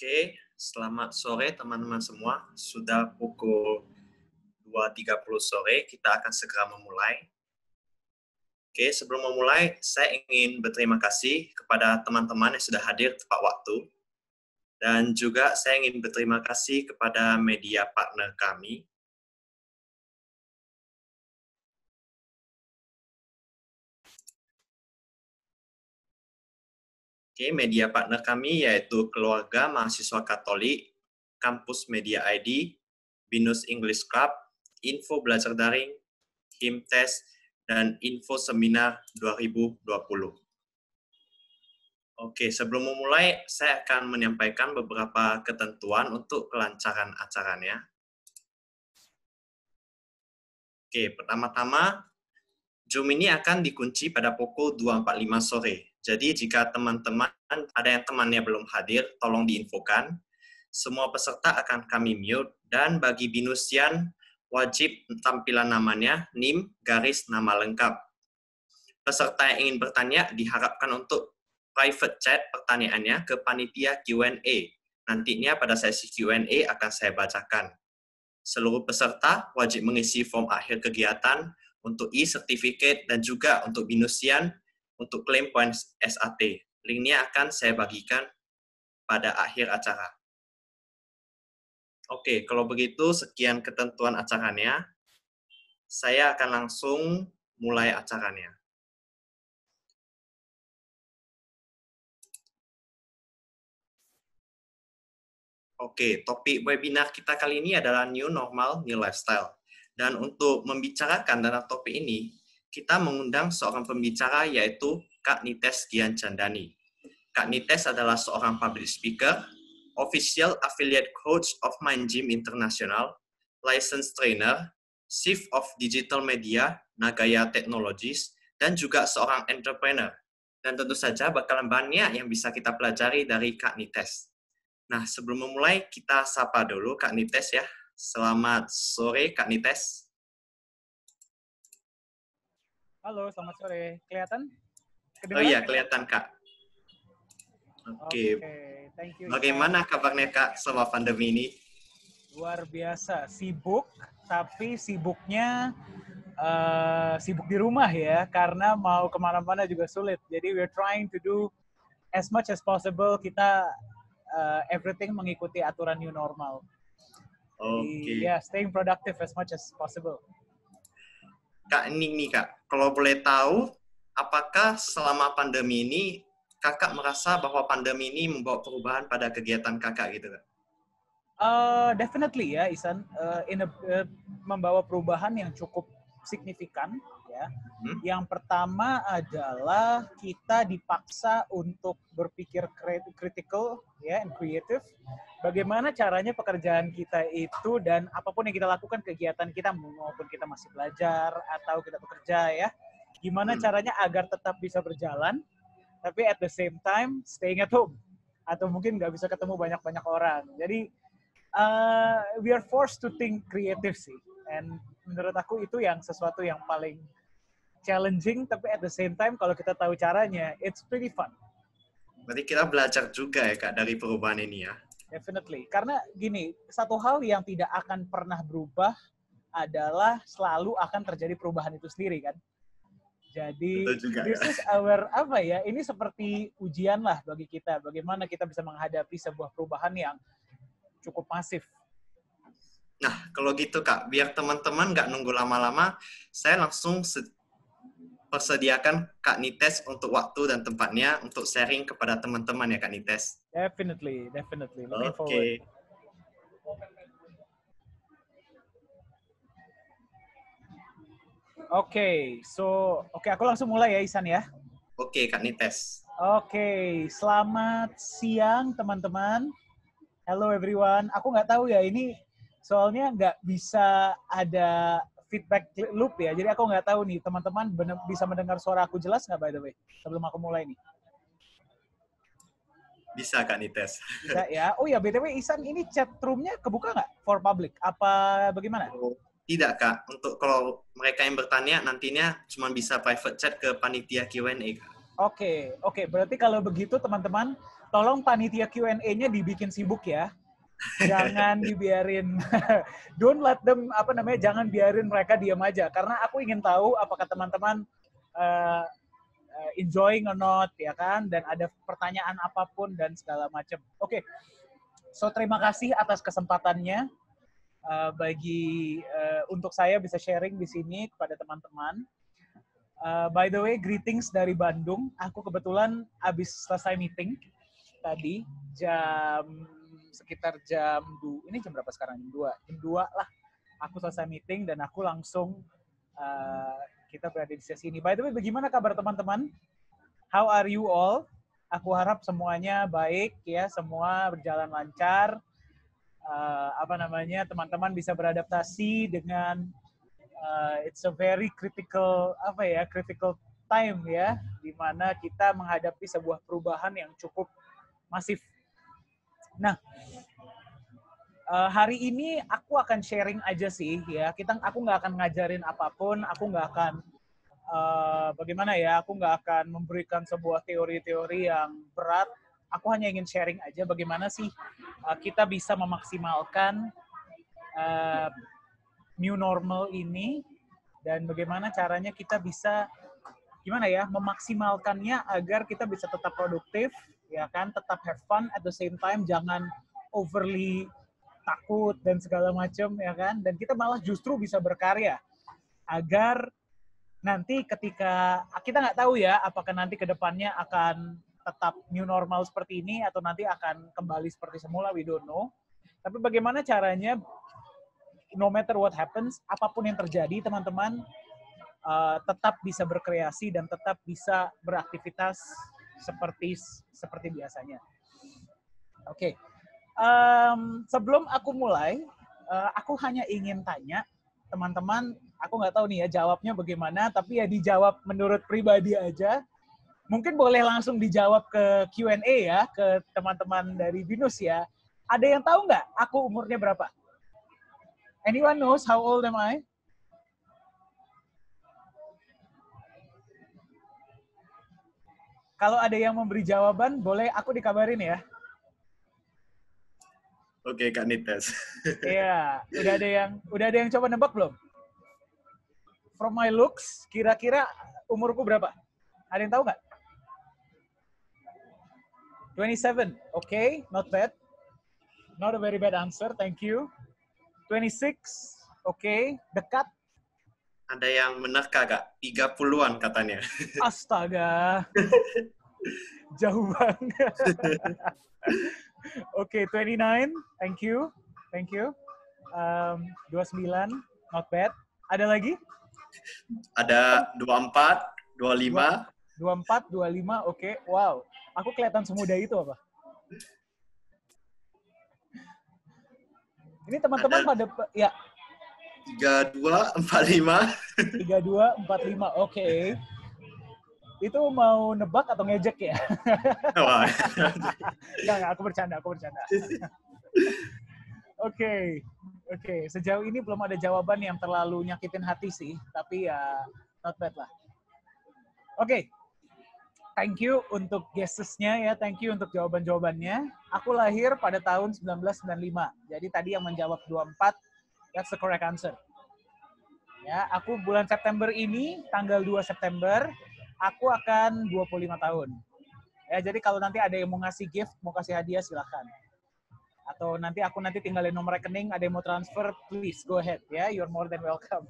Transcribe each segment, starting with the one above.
Oke, selamat sore teman-teman semua. Sudah pukul 2.30 sore, kita akan segera memulai. Oke, sebelum memulai, saya ingin berterima kasih kepada teman-teman yang sudah hadir tepat waktu. Dan juga saya ingin berterima kasih kepada media partner kami. Oke, media partner kami yaitu Keluarga Mahasiswa Katolik, Kampus Media ID, Binus English Club, Info Belajar Daring, Himtes, dan Info Seminar 2020. Oke, sebelum memulai, saya akan menyampaikan beberapa ketentuan untuk kelancaran acaranya. Oke, pertama-tama, Zoom ini akan dikunci pada pukul 2.45 sore. Jadi, jika teman-teman ada yang temannya belum hadir, tolong diinfokan. Semua peserta akan kami mute, dan bagi Binusian, wajib tampilan namanya, NIM, garis nama lengkap. Peserta yang ingin bertanya diharapkan untuk private chat pertanyaannya ke panitia Q&A. Nantinya pada sesi Q&A akan saya bacakan. Seluruh peserta wajib mengisi form akhir kegiatan untuk e-certificate dan juga untuk Binusian untuk klaim poin SAT. Linknya akan saya bagikan pada akhir acara. Oke, kalau begitu sekian ketentuan acaranya. Saya akan langsung mulai acaranya. Oke, topik webinar kita kali ini adalah New Normal, New Lifestyle. Dan untuk membicarakan dalam topik ini, kita mengundang seorang pembicara yaitu Kak Nites Gian Chandani. Kak Nites adalah seorang public speaker, official affiliate coach of Mind Gym International, licensed trainer, chief of digital media, Nagaya Technologies, dan juga seorang entrepreneur. Dan tentu saja bakalan banyak yang bisa kita pelajari dari Kak Nites. Nah, sebelum memulai, kita sapa dulu Kak Nites ya. Selamat sore, Kak Nites. Halo, selamat sore. Kelihatan? Oh iya, kelihatan, Kak. Oke. Thank you. Bagaimana kabarnya, Kak, selama pandemi ini? Luar biasa. Sibuk, tapi sibuknya sibuk di rumah ya, karena mau kemana-mana juga sulit. Jadi we're trying to do as much as possible, kita everything mengikuti aturan new normal. Jadi ya, staying productive as much as possible. Kak, ini Kak, kalau boleh tahu, apakah selama pandemi ini Kakak merasa bahwa pandemi ini membawa perubahan pada kegiatan Kakak gitu Kak? Definitely ya, Isan. Membawa perubahan yang cukup signifikan ya. Yang pertama adalah kita dipaksa untuk berpikir critical ya, and creative. Bagaimana caranya pekerjaan kita itu dan apapun yang kita lakukan, kegiatan kita maupun kita masih belajar atau kita bekerja ya, gimana caranya agar tetap bisa berjalan, tapi at the same time staying at home atau mungkin nggak bisa ketemu banyak-banyak orang. Jadi we are forced to think creative sih, and menurut aku itu yang sesuatu yang paling challenging, tapi at the same time kalau kita tahu caranya, it's pretty fun. Berarti kita belajar juga ya Kak dari perubahan ini ya? Definitely, karena gini, satu hal yang tidak akan pernah berubah adalah selalu akan terjadi perubahan itu sendiri kan. Jadi juga, this is our ini seperti ujian lah bagi kita, bagaimana kita bisa menghadapi sebuah perubahan yang cukup masif. Nah, kalau gitu Kak, biar teman-teman nggak nunggu lama-lama, saya langsung persediakan Kak Nites untuk waktu dan tempatnya untuk sharing kepada teman-teman ya Kak Nites. Definitely. Looking forward. Oke, aku langsung mulai ya Isan ya. Oke, Kak Nites. Oke, selamat siang teman-teman. Hello everyone. Aku nggak tahu ya, ini soalnya nggak bisa ada feedback loop ya. Jadi aku nggak tahu nih, teman-teman bisa mendengar suara aku jelas nggak by the way? Sebelum aku mulai nih. Bisa Kak Nites. Bisa ya. Oh ya, BTW Isan, ini chat room-nya kebuka nggak for public? Apa bagaimana? Oh, tidak Kak. Untuk kalau mereka yang bertanya nantinya cuma bisa private chat ke panitia Q&A Kak. Oke. Berarti kalau begitu teman-teman, tolong panitia Q&A-nya dibikin sibuk ya. Jangan dibiarin, don't let them, jangan biarin mereka diam aja. Karena aku ingin tahu apakah teman-teman enjoying or not, ya kan? Dan ada pertanyaan apapun dan segala macam. Oke, so terima kasih atas kesempatannya untuk saya bisa sharing di sini kepada teman-teman. By the way, greetings dari Bandung. Aku kebetulan habis selesai meeting tadi sekitar jam 2. Ini jam berapa sekarang? Jam 2 lah. Aku selesai meeting dan aku langsung kita berada di sesi ini. By the way, bagaimana kabar teman-teman? How are you all? Aku harap semuanya baik ya, semua berjalan lancar. Teman-teman bisa beradaptasi dengan it's a very critical time ya, di mana kita menghadapi sebuah perubahan yang cukup masif. Nah, hari ini aku akan sharing aja sih ya. Aku nggak akan ngajarin apapun, aku nggak akan aku nggak akan memberikan sebuah teori-teori yang berat. Aku hanya ingin sharing aja bagaimana sih kita bisa memaksimalkan new normal ini dan bagaimana caranya kita bisa memaksimalkannya agar kita bisa tetap produktif, ya kan, tetap have fun at the same time, jangan overly takut dan segala macam, ya kan, dan kita malah justru bisa berkarya agar nanti ketika kita nggak tahu ya apakah nanti ke depannya akan tetap new normal seperti ini atau nanti akan kembali seperti semula, we don't know. Tapi bagaimana caranya no matter what happens, apapun yang terjadi teman-teman, tetap bisa berkreasi dan tetap bisa beraktivitas seperti biasanya. Oke. Sebelum aku mulai, aku hanya ingin tanya teman-teman, aku nggak tahu nih ya jawabnya bagaimana, tapi ya dijawab menurut pribadi aja. Mungkin boleh langsung dijawab ke Q&A ya, ke teman-teman dari Binus ya. Ada yang tahu nggak aku umurnya berapa? Anyone knows how old am I? Kalau ada yang memberi jawaban, boleh aku dikabarin ya. Oke, Kak Nites. Iya, udah ada yang coba nebak belum? From my looks, kira-kira umurku berapa? Ada yang tahu nggak? 27. Okay, not bad. Not a very bad answer, thank you. 26. Okay, dekat. Ada yang menerka, Kak. 30-an katanya. Astaga. Jauh banget. Oke, 29. Thank you. 29. Not bad. Ada lagi? Ada 24, 25. 24, 25. Oke. Wow. Aku kelihatan semuda itu apa? Ini teman-teman pada ya. 32, 45. 32, 45. Oke. Itu mau nebak atau ngejek ya? Enggak, aku bercanda. Oke. Sejauh ini belum ada jawaban yang terlalu nyakitin hati sih, tapi ya not bad lah. Oke. Thank you untuk guesses-nya ya, thank you untuk jawaban-jawabannya. Aku lahir pada tahun 1995. Jadi tadi yang menjawab 24, that's the correct answer. Ya, aku bulan September ini, tanggal 2 September, aku akan 25 tahun. Ya, jadi kalau nanti ada yang mau ngasih gift, mau kasih hadiah, silakan. Atau nanti aku tinggalin nomor rekening, ada yang mau transfer, please go ahead ya, you're more than welcome.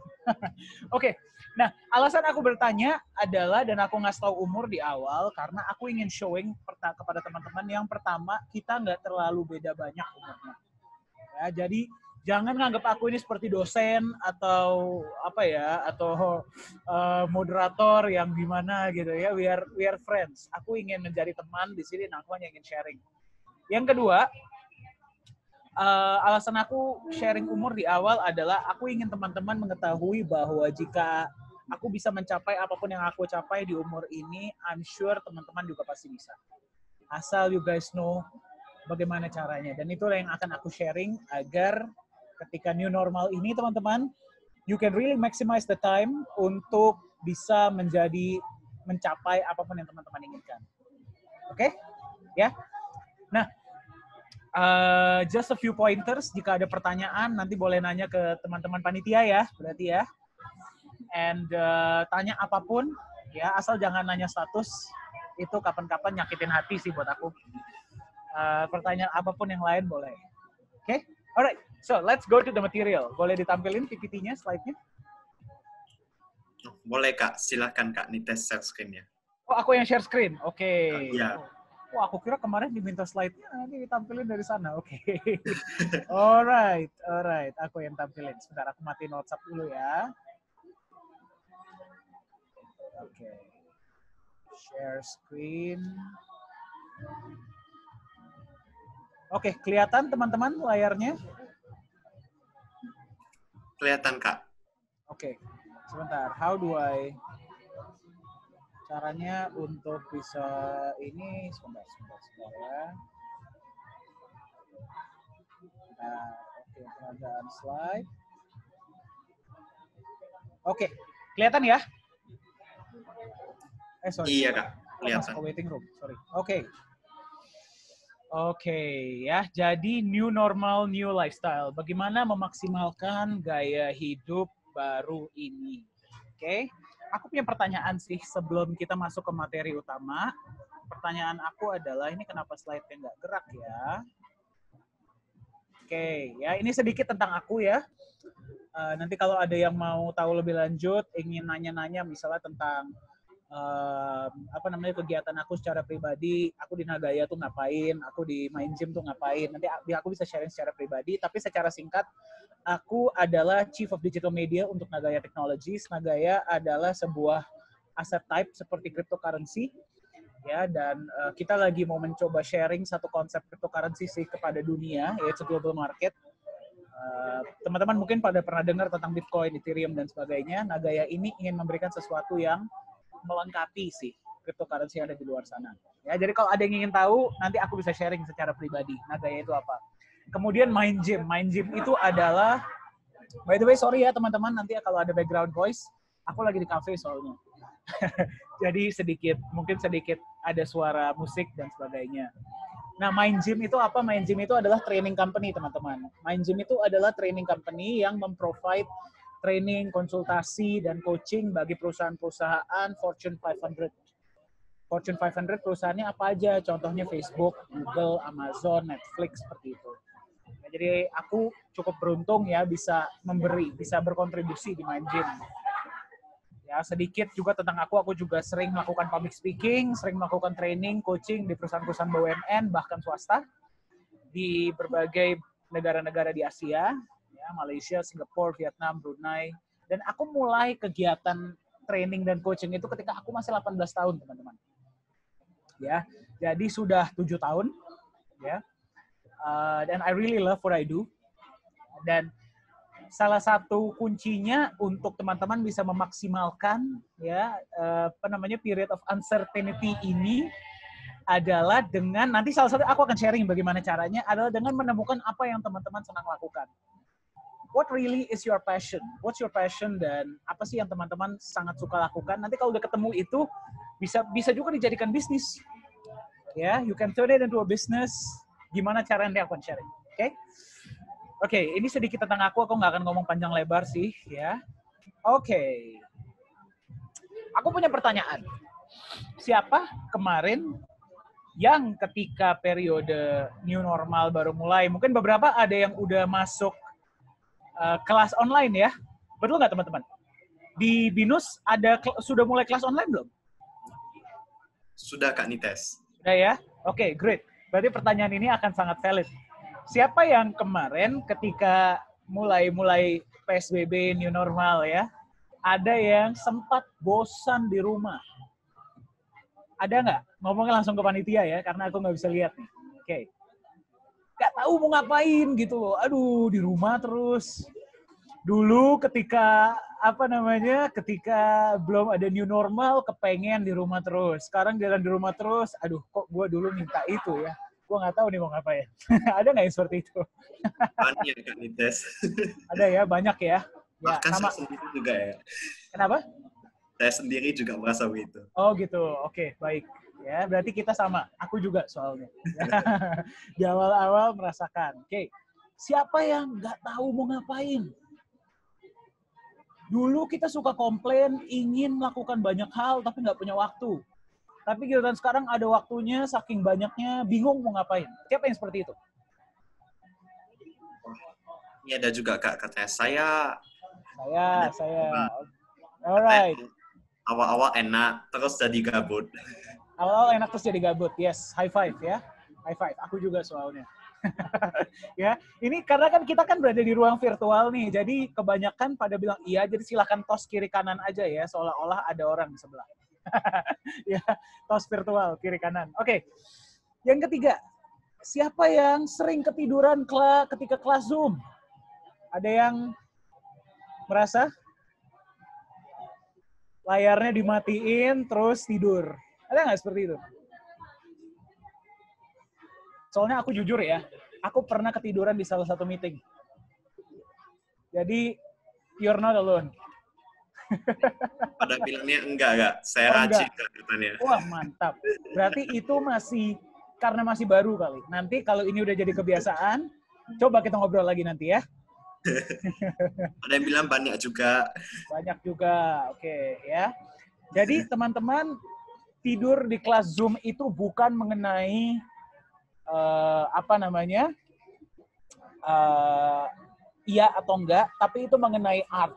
Oke. Nah, alasan aku bertanya adalah, dan aku ngasih tahu umur di awal, karena aku ingin showing kepada teman-teman, yang pertama, kita nggak terlalu beda banyak umurnya. Ya, jadi jangan nganggap aku ini seperti dosen atau moderator yang gimana gitu ya. We are friends. Aku ingin menjadi teman di sini, dan aku hanya ingin sharing. Yang kedua, alasan aku sharing umur di awal adalah aku ingin teman-teman mengetahui bahwa jika aku bisa mencapai apapun yang aku capai di umur ini, I'm sure teman-teman juga pasti bisa. Asal you guys know bagaimana caranya. Dan itulah yang akan aku sharing agar ketika new normal ini, teman-teman, you can really maximize the time untuk bisa mencapai apapun yang teman-teman inginkan. Oke? Ya? Nah, just a few pointers. Jika ada pertanyaan, nanti boleh nanya ke teman-teman panitia ya, berarti ya. And tanya apapun, ya asal jangan nanya status. Itu kapan-kapan nyakitin hati sih buat aku. Pertanyaan apapun yang lain boleh. Oke? Alright, so let's go to the material. Boleh ditampilin PPT-nya, slide-nya? Boleh Kak, silakan Kak, Nites share screen-nya. Oh, aku yang share screen? Oke. Iya. Wah, aku kira kemarin diminta slide-nya, nanti ditampilin dari sana. Oke. Alright. Aku yang tampilin. Sebentar, aku matiin WhatsApp dulu ya. Oke. Share screen. Oke, kelihatan teman-teman layarnya? Kelihatan Kak. Oke. Sebentar, how do I... Caranya untuk bisa ini sebentar ya. Nah, oke, peragaan slide. Oke, kelihatan ya? Sorry. Iya Kak, kelihatan. Waiting room, sorry. Oke, ya. Jadi new normal, new lifestyle. Bagaimana memaksimalkan gaya hidup baru ini? Oke. Aku punya pertanyaan sih sebelum kita masuk ke materi utama. Pertanyaan aku adalah, ini kenapa slide-nya nggak gerak ya? Oke, ya ini sedikit tentang aku ya. Nanti kalau ada yang mau tahu lebih lanjut, ingin nanya-nanya misalnya tentang kegiatan aku secara pribadi, aku di Nagaya tuh ngapain, aku di Mind Gym tuh ngapain. Nanti aku bisa sharing secara pribadi, tapi secara singkat, aku adalah Chief of Digital Media untuk Nagaya Technologies. Nagaya adalah sebuah aset type seperti cryptocurrency, ya, dan kita lagi mau mencoba sharing satu konsep cryptocurrency sih kepada dunia, yaitu global market. Teman-teman mungkin pada pernah dengar tentang Bitcoin, Ethereum, dan sebagainya. Nagaya ini ingin memberikan sesuatu yang melengkapi sih cryptocurrency yang ada di luar sana. Ya, jadi kalau ada yang ingin tahu, nanti aku bisa sharing secara pribadi. Nagaya itu apa? Kemudian Mind Gym. Mind Gym itu adalah, by the way, sorry ya teman-teman, nanti kalau ada background voice, aku lagi di cafe soalnya. Jadi mungkin sedikit ada suara musik dan sebagainya. Nah, Mind Gym itu apa? Mind Gym itu adalah training company, teman-teman. Mind Gym itu adalah training company yang memprovide training, konsultasi, dan coaching bagi perusahaan-perusahaan Fortune 500. Fortune 500 perusahaannya apa aja? Contohnya Facebook, Google, Amazon, Netflix, seperti itu. Nah, jadi aku cukup beruntung ya bisa berkontribusi di Mind Gym. Ya, sedikit juga tentang aku juga sering melakukan public speaking, sering melakukan training, coaching di perusahaan-perusahaan BUMN, bahkan swasta, di berbagai negara-negara di Asia, ya, Malaysia, Singapura, Vietnam, Brunei. Dan aku mulai kegiatan training dan coaching itu ketika aku masih 18 tahun, teman-teman. Ya, jadi sudah 7 tahun, ya. Dan I really love what I do. Dan salah satu kuncinya untuk teman-teman bisa memaksimalkan ya period of uncertainty ini adalah dengan, nanti salah satu aku akan sharing bagaimana caranya, adalah dengan menemukan apa yang teman-teman senang lakukan. What really is your passion? What's your passion, dan apa sih yang teman-teman sangat suka lakukan? Nanti kalau udah ketemu itu bisa juga dijadikan bisnis. Ya, you can turn it into a business. Gimana caranya aku akan sharing. Oke? Oke, ini sedikit tentang aku nggak akan ngomong panjang lebar sih, ya. Oke. Aku punya pertanyaan. Siapa kemarin yang ketika periode new normal baru mulai, mungkin beberapa ada yang udah masuk kelas online ya? Betul nggak teman-teman? Di BINUS sudah mulai kelas online belum? Sudah Kak Nites. Sudah ya? Oke, great. Berarti pertanyaan ini akan sangat valid. Siapa yang kemarin ketika mulai PSBB new normal ya, ada yang sempat bosan di rumah? Ada nggak? Ngomongnya langsung ke panitia ya, karena aku nggak bisa lihat nih. Oke. Nggak tahu mau ngapain gitu loh. Aduh, di rumah terus. Dulu ketika ketika belum ada new normal, kepengen di rumah terus. Sekarang jalan di rumah terus, aduh kok gue dulu minta itu ya. Gue nggak tahu nih mau ngapain. Ada nggak yang seperti itu? Banyak Kak Nites. Ada ya, banyak ya. Bahkan saya sendiri juga ya. Kenapa? Saya sendiri juga merasa begitu. Oh gitu, oke, baik. Ya, berarti kita sama. Aku juga soalnya. Di awal-awal merasakan. Oke. Siapa yang nggak tahu mau ngapain? Dulu kita suka komplain, ingin melakukan banyak hal, tapi nggak punya waktu. Tapi giliran sekarang ada waktunya, saking banyaknya, bingung mau ngapain. Siapa yang seperti itu? Ini ada juga Kak, katanya saya. Alright. Awal-awal enak, terus jadi gabut. Awal-awal enak terus jadi gabut. Yes, high five ya. High five. Aku juga soalnya. Ya, ini karena kan kita kan berada di ruang virtual nih, jadi kebanyakan pada bilang iya, jadi silakan tos kiri kanan aja ya, seolah-olah ada orang di sebelah. Ya, tos virtual kiri kanan. Oke. Yang ketiga, siapa yang sering ketiduran ketika kelas Zoom? Ada yang merasa layarnya dimatiin terus tidur? Ada nggak seperti itu? Soalnya aku jujur ya, aku pernah ketiduran di salah satu meeting. Jadi, you're not alone. Pada bilangnya enggak. Saya rajin katanya. Wah, mantap. Berarti itu karena masih baru kali. Nanti kalau ini udah jadi kebiasaan, coba kita ngobrol lagi nanti ya. Ada yang bilang banyak juga. Banyak juga, oke ya. Jadi teman-teman, tidur di kelas Zoom itu bukan mengenai iya atau enggak, tapi itu mengenai art.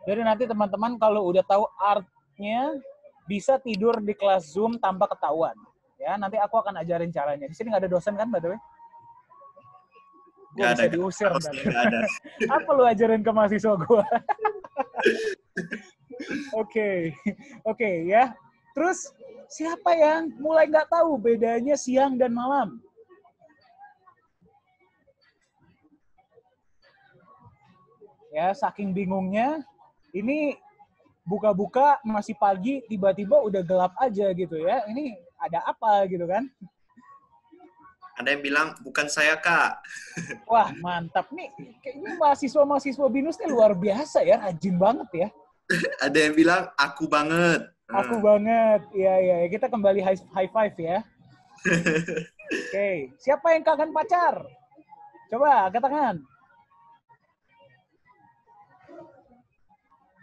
Jadi nanti teman-teman kalau udah tahu artnya, bisa tidur di kelas Zoom tanpa ketahuan. Ya, nanti aku akan ajarin caranya. Di sini nggak ada dosen kan, by the way? Gue bisa diusir. Nggak ada. Apa lu ajarin ke mahasiswa gue? Oke, ya. Terus, siapa yang mulai nggak tahu bedanya siang dan malam? Ya, saking bingungnya, ini buka-buka masih pagi, tiba-tiba udah gelap aja gitu ya. Ini ada apa gitu kan? Ada yang bilang, bukan saya, Kak. Wah, mantap. Nih, kayaknya mahasiswa-mahasiswa BINUS ini luar biasa ya, rajin banget ya. Ada yang bilang, aku banget. Aku banget. Iya. Kita kembali high five ya. Oke. Siapa yang kangen pacar? Coba, angkat tangan.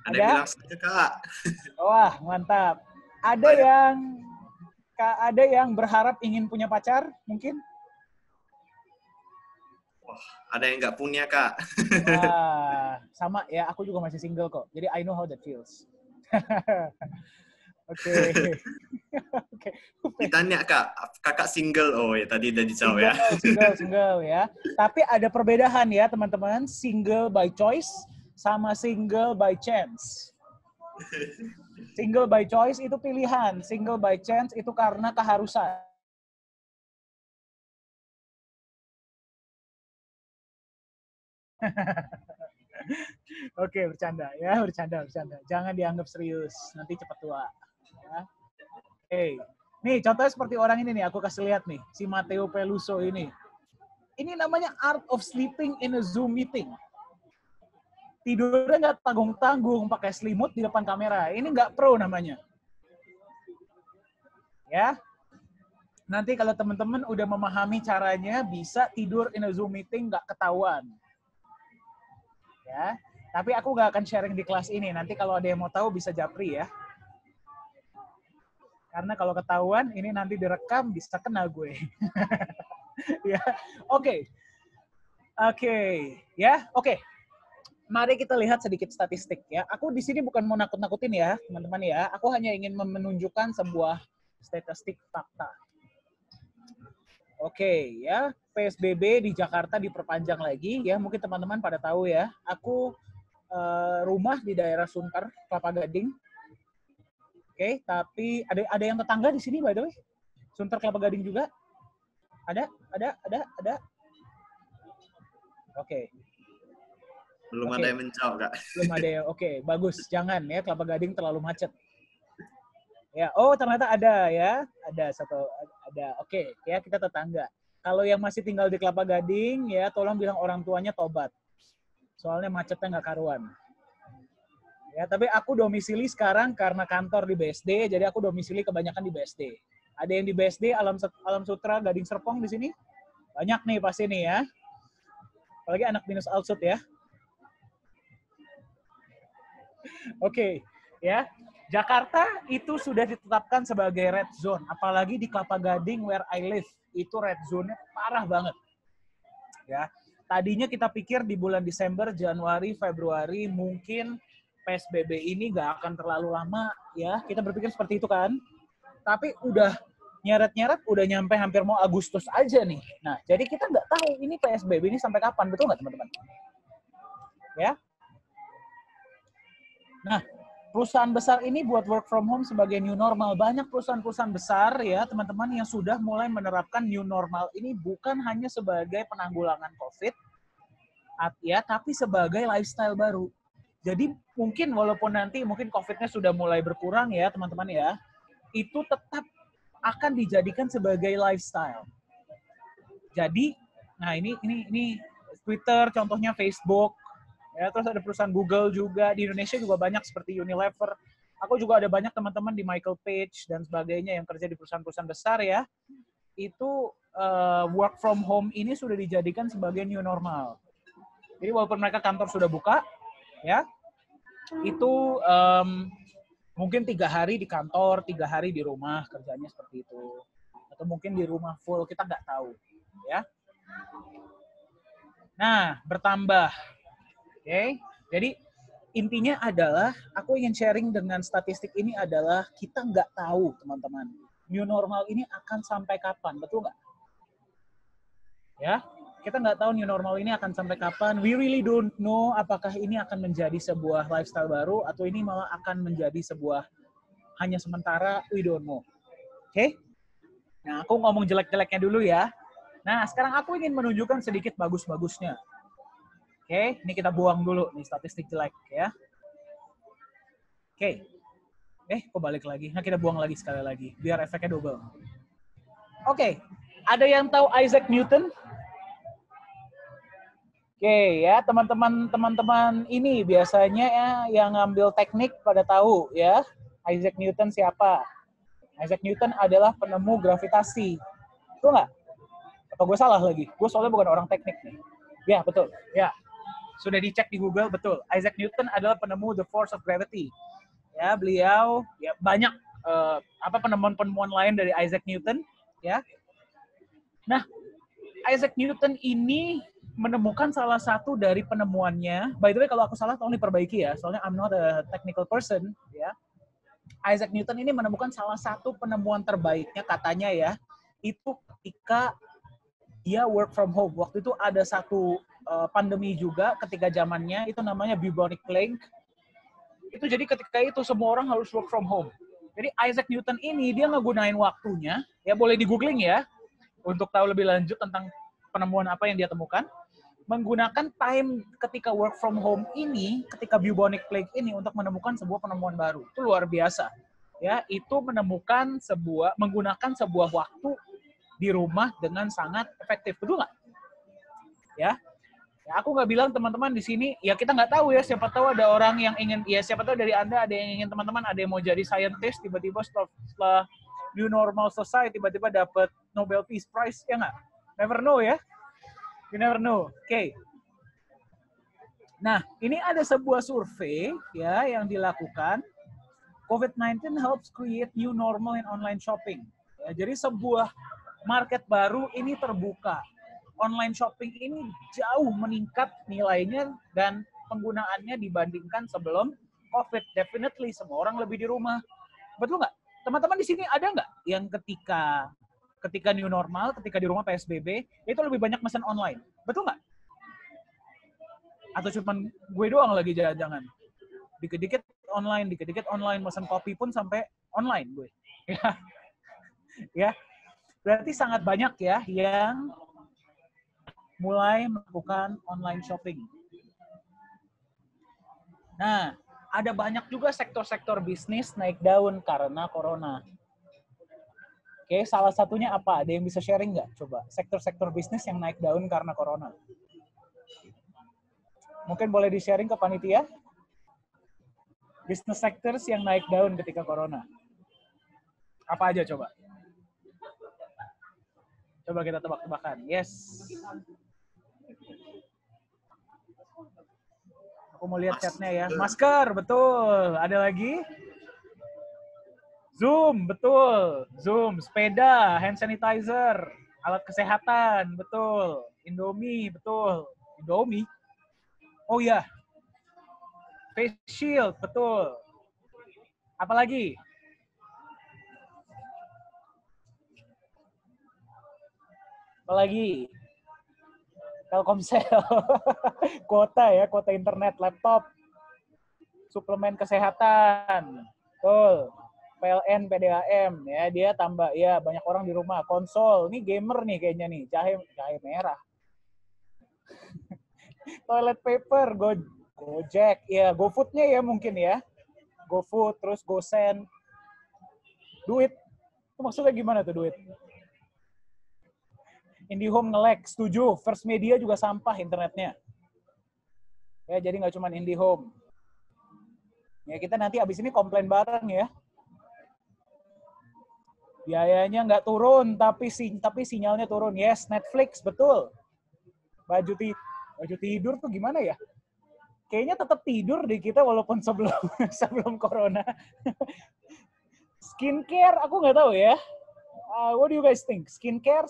Ada yang bilang saja, Kak. Wah, mantap. Ada yang berharap ingin punya pacar, mungkin? Wah, ada yang nggak punya, Kak. Wah, sama ya. Aku juga masih single kok. Jadi I know how that feels. Oke. Ditanya, Kak, kakak single? Oh ya, tadi udah dijawab ya. Single ya. Tapi ada perbedaan ya, teman-teman. Single by choice sama single by chance. Single by choice itu pilihan. Single by chance itu karena keharusan. Oke, bercanda ya, bercanda. Jangan dianggap serius, nanti cepat tua. Ya. Oke, nih contohnya seperti orang ini nih, aku kasih lihat nih, si Matteo Peluso ini. Ini namanya Art of Sleeping in a Zoom Meeting. Tidurnya nggak tanggung-tanggung, pakai selimut di depan kamera. Ini nggak pro namanya. Ya, nanti kalau teman-teman udah memahami caranya, bisa tidur in a Zoom Meeting nggak ketahuan. Ya, tapi aku nggak akan sharing di kelas ini. Nanti kalau ada yang mau tahu bisa japri ya. Karena kalau ketahuan, ini nanti direkam bisa kena gue. Ya, oke. Mari kita lihat sedikit statistik ya. Aku di sini bukan mau nakut-nakutin ya, teman-teman ya. Aku hanya ingin menunjukkan sebuah statistik fakta. Oke, ya. PSBB di Jakarta diperpanjang lagi ya. Mungkin teman-teman pada tahu ya. Aku rumah di daerah Sunter, Kelapa Gading. Oke, tapi ada yang tetangga di sini by the way? Sunter Kelapa Gading juga? Ada. Oke. Belum ada yang menjawab, Kak. Belum ada yang, oke. Bagus. Jangan ya, Kelapa Gading terlalu macet. Ya, oh ternyata ada ya. Ada. Oke, ya kita tetangga. Kalau yang masih tinggal di Kelapa Gading, ya tolong bilang orang tuanya tobat. Soalnya macetnya nggak karuan. Ya, tapi aku domisili sekarang karena kantor di BSD, jadi aku domisili kebanyakan di BSD. Ada yang di BSD, Alam Sutra, Gading Serpong di sini? Banyak nih pasti nih ya. Apalagi anak minus Alsut ya. Oke, ya. Jakarta itu sudah ditetapkan sebagai red zone. Apalagi di Kelapa Gading where I live. Itu red zone-nya parah banget. Ya. Tadinya kita pikir di bulan Desember, Januari, Februari mungkin PSBB ini nggak akan terlalu lama ya. Kita berpikir seperti itu kan. Tapi udah nyeret-nyeret udah nyampe hampir mau Agustus aja nih. Nah, jadi kita nggak tahu ini PSBB ini sampai kapan, betul nggak teman-teman? Ya. Nah, perusahaan besar ini buat work from home sebagai new normal. Banyak perusahaan-perusahaan besar ya teman-teman yang sudah mulai menerapkan new normal ini bukan hanya sebagai penanggulangan COVID, ya, tapi sebagai lifestyle baru. Jadi mungkin walaupun nanti mungkin COVID-nya sudah mulai berkurang ya teman-teman ya, itu tetap akan dijadikan sebagai lifestyle. Jadi, nah ini Twitter, contohnya Facebook, ya terus ada perusahaan Google juga di Indonesia juga banyak seperti Unilever. Aku juga ada banyak teman-teman di Michael Page dan sebagainya yang kerja di perusahaan-perusahaan besar ya. Itu work from home ini sudah dijadikan sebagai new normal. Jadi walaupun mereka kantor sudah buka, ya itu mungkin 3 hari di kantor, 3 hari di rumah kerjanya seperti itu. Atau mungkin di rumah full, kita nggak tahu. Ya. Nah, bertambah. Oke. Jadi, intinya adalah, aku ingin sharing dengan statistik ini adalah, kita nggak tahu, teman-teman. New normal ini akan sampai kapan, betul nggak? Ya, kita nggak tahu new normal ini akan sampai kapan. We really don't know apakah ini akan menjadi sebuah lifestyle baru atau ini malah akan menjadi sebuah hanya sementara. We don't know. Oke? Nah, aku ngomong jelek-jeleknya dulu ya. Nah, sekarang aku ingin menunjukkan sedikit bagus-bagusnya. Oke, ini kita buang dulu nih statistik jelek ya. Oke. Kok balik lagi? Nah, kita buang lagi sekali lagi biar efeknya double. Oke, ada yang tahu Isaac Newton? Oke ya, teman-teman ini biasanya ya yang ngambil teknik pada tahu ya. Isaac Newton siapa? Isaac Newton adalah penemu gravitasi. Betul nggak? Atau gue salah lagi? Gue soalnya bukan orang teknik nih. Ya, betul. Ya, sudah dicek di Google, betul. Isaac Newton adalah penemu the force of gravity. Ya, beliau ya banyak penemuan-penemuan lain dari Isaac Newton. Ya. Nah, Isaac Newton ini menemukan salah satu dari penemuannya. By the way, kalau aku salah tolong diperbaiki ya, soalnya I'm not a technical person. Ya. Isaac Newton ini menemukan salah satu penemuan terbaiknya katanya ya, itu ketika dia work from home. Waktu itu ada satu pandemi juga ketika zamannya, itu namanya bubonic plague. Itu jadi ketika itu semua orang harus work from home. Jadi Isaac Newton ini dia ngegunain waktunya, ya boleh di googling ya, untuk tahu lebih lanjut tentang penemuan apa yang dia temukan. Menggunakan time ketika work from home ini, ketika bubonic plague ini untuk menemukan sebuah penemuan baru. Itu luar biasa. Ya, itu menggunakan sebuah waktu di rumah dengan sangat efektif. Betul nggak? Ya. Aku nggak bilang teman-teman di sini, ya kita nggak tahu ya, siapa tahu ada orang yang ingin, ya siapa tahu dari Anda ada yang ingin teman-teman, ada yang mau jadi scientist, tiba-tiba setelah new normal selesai, tiba-tiba dapat Nobel Peace Prize, ya nggak? Never know ya. You never know. Oke. Nah, ini ada sebuah survei ya yang dilakukan. COVID-19 helps create new normal in online shopping. Ya, jadi sebuah market baru ini terbuka. Online shopping ini jauh meningkat nilainya dan penggunaannya dibandingkan sebelum COVID. Definitely semua orang lebih di rumah. Betul nggak? Teman-teman di sini ada nggak yang ketika new normal, ketika di rumah PSBB, itu lebih banyak pesan online. Betul nggak? Atau cuman gue doang lagi jangan-jangan? Dikit-dikit online, pesan kopi pun sampai online gue. Ya. Berarti sangat banyak ya yang mulai melakukan online shopping. Nah, ada banyak juga sektor-sektor bisnis naik daun karena corona. Oke, salah satunya apa? Ada yang bisa sharing nggak? Coba, sektor-sektor bisnis yang naik daun karena corona. Mungkin boleh di-sharing ke panitia? Business sectors yang naik daun ketika corona. Apa aja coba? Coba kita tebak-tebakan. Yes. Aku mau lihat chatnya ya. Masker, betul. Ada lagi? Zoom, betul. Zoom, sepeda, hand sanitizer, alat kesehatan, betul. Indomie, betul. Indomie? Oh iya. Face shield, betul. Apalagi? Apalagi? Telkomsel. Kuota ya, kuota internet, laptop. Suplemen kesehatan. Betul. PLN, PDAM ya, dia tambah ya banyak orang di rumah. Konsol, ini gamer nih kayaknya nih, jahe merah. Toilet paper, Gojek, ya GoFood-nya ya mungkin ya. GoFood, terus GoSend. Duit, itu maksudnya gimana tuh duit? IndiHome nge-lag, setuju. First Media juga sampah internetnya. Ya, jadi nggak cuma IndiHome. Ya, kita nanti abis ini komplain bareng ya. Biayanya nggak turun, tapi sinyalnya turun. Yes, Netflix, betul. Baju tidur tuh gimana ya? Kayaknya tetap tidur deh kita walaupun sebelum corona. Skincare, aku nggak tahu ya. What do you guys think? Skincare?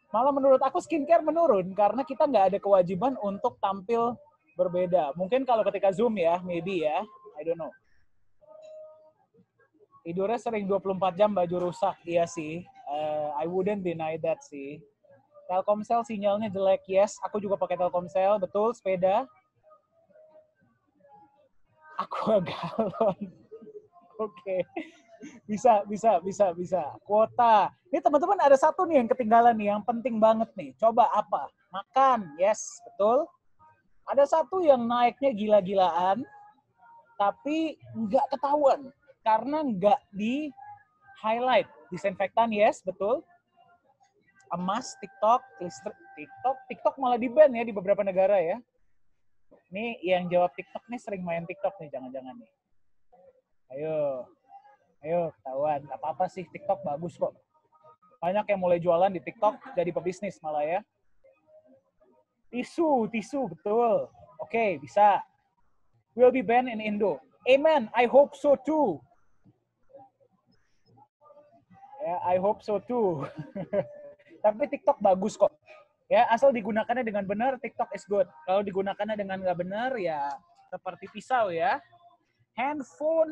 Malah menurut aku skincare menurun karena kita nggak ada kewajiban untuk tampil berbeda. Mungkin kalau ketika Zoom ya, maybe ya. I don't know. Tidurnya sering 24 jam baju rusak, iya sih. I wouldn't deny that sih. Telkomsel sinyalnya jelek, yes. Aku juga pakai Telkomsel, betul. Sepeda. Aqua galon. Oke. Bisa. Kuota. Ini teman-teman ada satu nih yang ketinggalan nih, yang penting banget nih. Coba apa? Makan, yes, betul. Ada satu yang naiknya gila-gilaan, tapi nggak ketahuan. Karena nggak di highlight. Disinfektan, yes, betul. Emas, TikTok malah di-ban ya di beberapa negara ya. Ini yang jawab TikTok nih sering main TikTok nih, jangan-jangan nih. Ayo, ketahuan. Apa-apa sih, TikTok bagus kok. Banyak yang mulai jualan di TikTok, jadi pebisnis malah ya. Tisu, betul. Oke, bisa. Will be banned in Indo. Amen, I hope so too. Ya, I hope so too. Tapi TikTok bagus kok. Ya, asal digunakannya dengan benar, TikTok is good. Kalau digunakannya dengan nggak benar, ya seperti pisau ya. Handphone,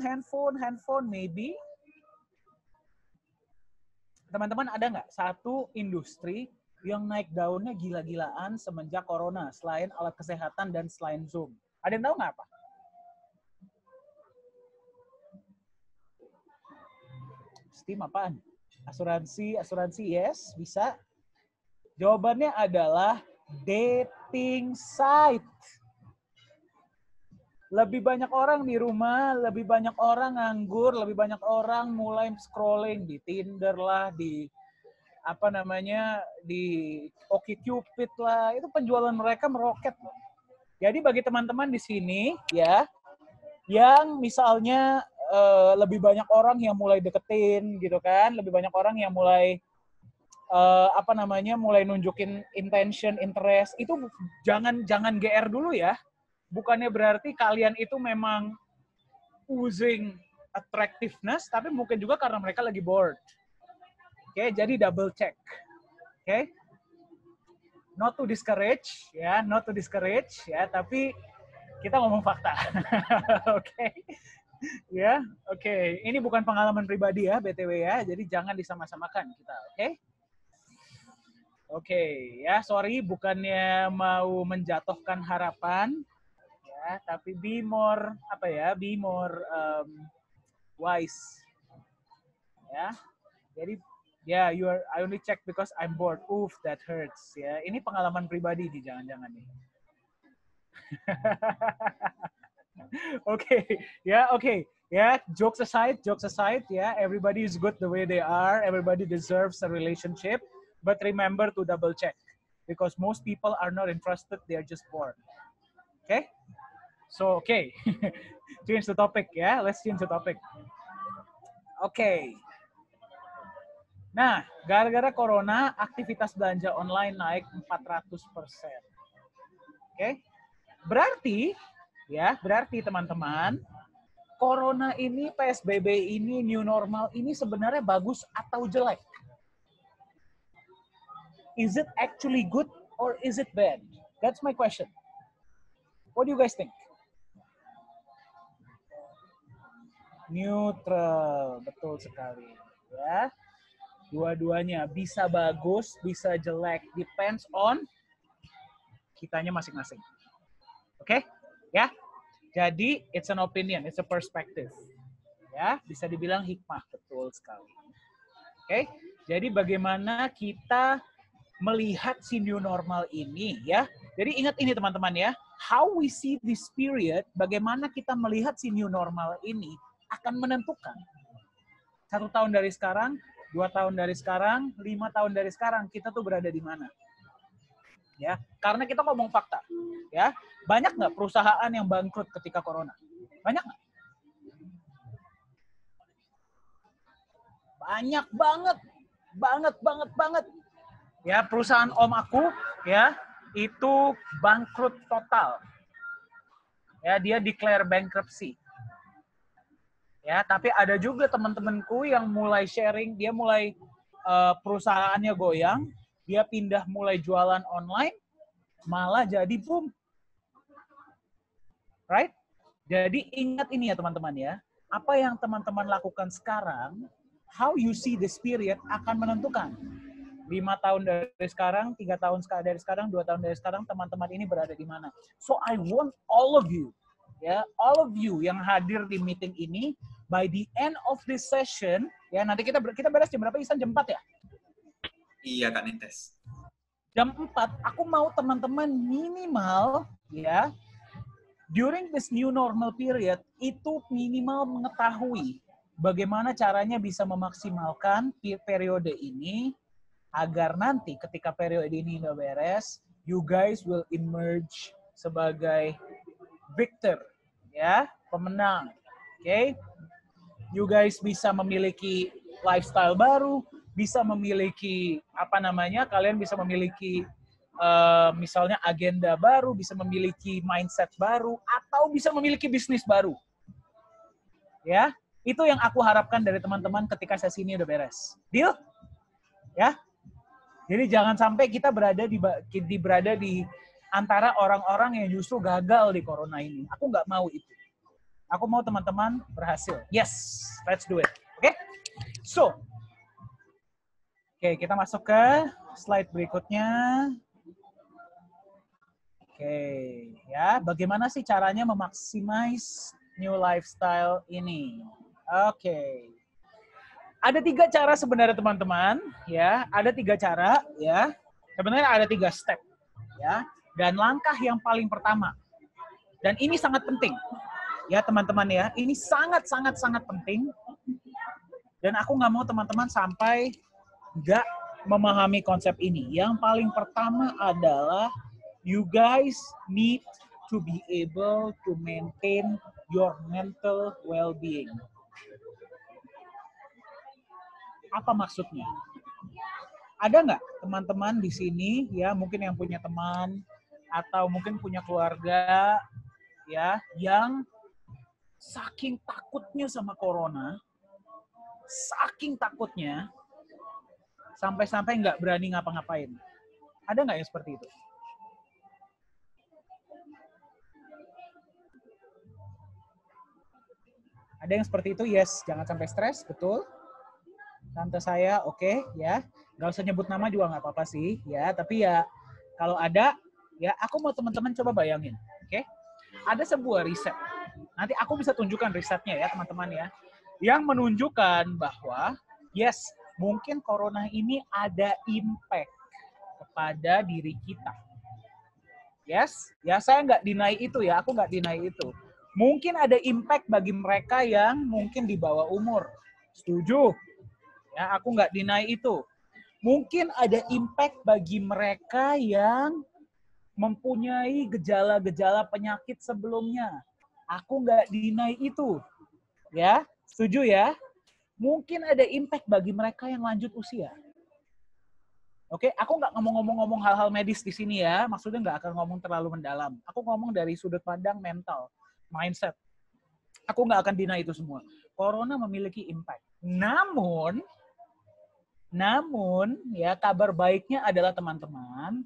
maybe. Teman-teman ada nggak satu industri yang naik daunnya gila-gilaan semenjak corona, selain alat kesehatan dan selain Zoom? Ada yang tahu nggak apa? Steam apaan? Asuransi, yes, bisa. Jawabannya adalah dating site. Lebih banyak orang di rumah, lebih banyak orang nganggur, lebih banyak orang mulai scrolling di Tinder lah, di di OkCupid lah. Itu penjualan mereka meroket. Jadi bagi teman-teman di sini ya, yang misalnya lebih banyak orang yang mulai deketin gitu kan, lebih banyak orang yang mulai mulai nunjukin intention, interest, itu jangan GR dulu ya. Bukannya berarti kalian itu memang oozing attractiveness, tapi mungkin juga karena mereka lagi bored. Oke, jadi double check. Oke. Not to discourage ya, tapi kita ngomong fakta. Oke. Ya, oke. Ini bukan pengalaman pribadi ya, BTW ya. Jadi jangan disama-samakan kita, oke? Oke, ya sorry bukannya mau menjatuhkan harapan ya, tapi be more wise. Ya. Jadi ya, I only check because I'm bored. Oof, that hurts ya. Ini pengalaman pribadi nih, jangan-jangan nih. Oke. Ya, jokes aside, ya, everybody is good the way they are. Everybody deserves a relationship, but remember to double check because most people are not interested, they are just bored. Okay? So, okay. Change the topic, ya. Let's change the topic. Okay. Nah, gara-gara corona, aktivitas belanja online naik 400%. Oke? Berarti teman-teman, corona ini, PSBB ini, new normal ini sebenarnya bagus atau jelek? Is it actually good or is it bad? That's my question. What do you guys think? Neutral, betul sekali. Ya, dua-duanya bisa bagus, bisa jelek, depends on kitanya masing-masing. Oke? Ya. Jadi it's an opinion, it's a perspective. Ya, bisa dibilang hikmah, betul sekali. Oke? Jadi bagaimana kita melihat si new normal ini ya. Jadi ingat ini teman-teman ya, how we see this period, bagaimana kita melihat si new normal ini akan menentukan 1 tahun dari sekarang, 2 tahun dari sekarang, 5 tahun dari sekarang kita tuh berada di mana. Ya, karena kita ngomong fakta. Ya, banyak nggak perusahaan yang bangkrut ketika corona? Banyak nggak? Banyak banget. Ya, perusahaan om aku ya itu bangkrut total. Ya, dia declare bankruptcy. Ya, tapi ada juga teman-temanku yang mulai sharing, dia mulai perusahaannya goyang, dia pindah mulai jualan online, malah jadi boom. Right? Jadi ingat ini ya teman-teman ya, apa yang teman-teman lakukan sekarang, how you see this period akan menentukan 5 tahun dari sekarang, 3 tahun dari sekarang, 2 tahun dari sekarang, teman-teman ini berada di mana. So I want all of you, ya, all of you yang hadir di meeting ini, by the end of this session, ya nanti kita beres jam berapa, Isan? Jam 4 ya? Iya, Kak Nintes. Jam 4, aku mau teman-teman minimal, ya, during this new normal period, itu minimal mengetahui bagaimana caranya bisa memaksimalkan periode ini, agar nanti ketika periode ini udah beres, you guys will emerge sebagai victor, ya, pemenang. Oke? You guys bisa memiliki lifestyle baru, bisa memiliki kalian bisa memiliki misalnya agenda baru, bisa memiliki mindset baru, atau bisa memiliki bisnis baru. Ya, itu yang aku harapkan dari teman-teman ketika sesi ini udah beres. Deal? Ya. Jadi jangan sampai kita berada di antara orang-orang yang justru gagal di corona ini. Aku nggak mau itu. Aku mau teman-teman berhasil. Yes, let's do it. Oke? So, kita masuk ke slide berikutnya. Ya, bagaimana sih caranya memaksimais new lifestyle ini? Ada 3 cara sebenarnya teman-teman, ya. Ada 3 cara, ya. Sebenarnya ada 3 step, ya. Dan langkah yang paling pertama, dan ini sangat penting, ya teman-teman ya. Ini sangat penting. Dan aku nggak mau teman-teman sampai nggak memahami konsep ini. Yang paling pertama adalah you guys need to be able to maintain your mental well-being. Apa maksudnya? Ada nggak teman-teman di sini, ya mungkin yang punya teman atau mungkin punya keluarga, ya, yang saking takutnya sama corona, saking takutnya, sampai-sampai nggak berani ngapa-ngapain. Ada nggak yang seperti itu? Ada yang seperti itu? Yes, jangan sampai stres, betul. Tante saya, oke, ya. Nggak usah nyebut nama juga nggak apa-apa sih, ya. Tapi ya, kalau ada, ya aku mau teman-teman coba bayangin, oke? Ada sebuah riset. Nanti aku bisa tunjukkan risetnya ya, teman-teman ya. Yang menunjukkan bahwa, yes, mungkin corona ini ada impact kepada diri kita. Yes, ya saya nggak deny itu ya, aku nggak deny itu. Mungkin ada impact bagi mereka yang mungkin di bawah umur. Setuju? Ya, aku nggak deny itu. Mungkin ada impact bagi mereka yang mempunyai gejala-gejala penyakit sebelumnya. Aku nggak deny itu. Ya, setuju ya? Mungkin ada impact bagi mereka yang lanjut usia. Oke, aku nggak ngomong-ngomong hal-hal medis di sini ya, maksudnya nggak akan ngomong terlalu mendalam. Aku ngomong dari sudut pandang mental, mindset. Aku nggak akan deny itu semua. Corona memiliki impact. Namun ya kabar baiknya adalah teman-teman,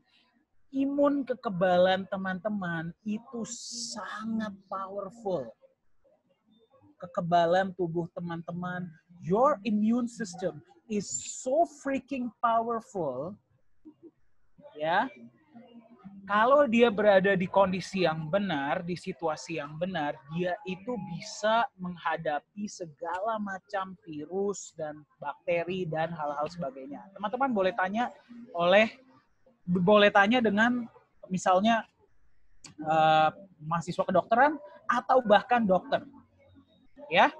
imun kekebalan teman-teman itu sangat powerful. Kekebalan tubuh teman-teman, your immune system is so freaking powerful, ya. Kalau dia berada di kondisi yang benar, di situasi yang benar, dia itu bisa menghadapi segala macam virus dan bakteri dan hal-hal sebagainya. Teman-teman boleh tanya dengan misalnya mahasiswa kedokteran atau bahkan dokter. Ya,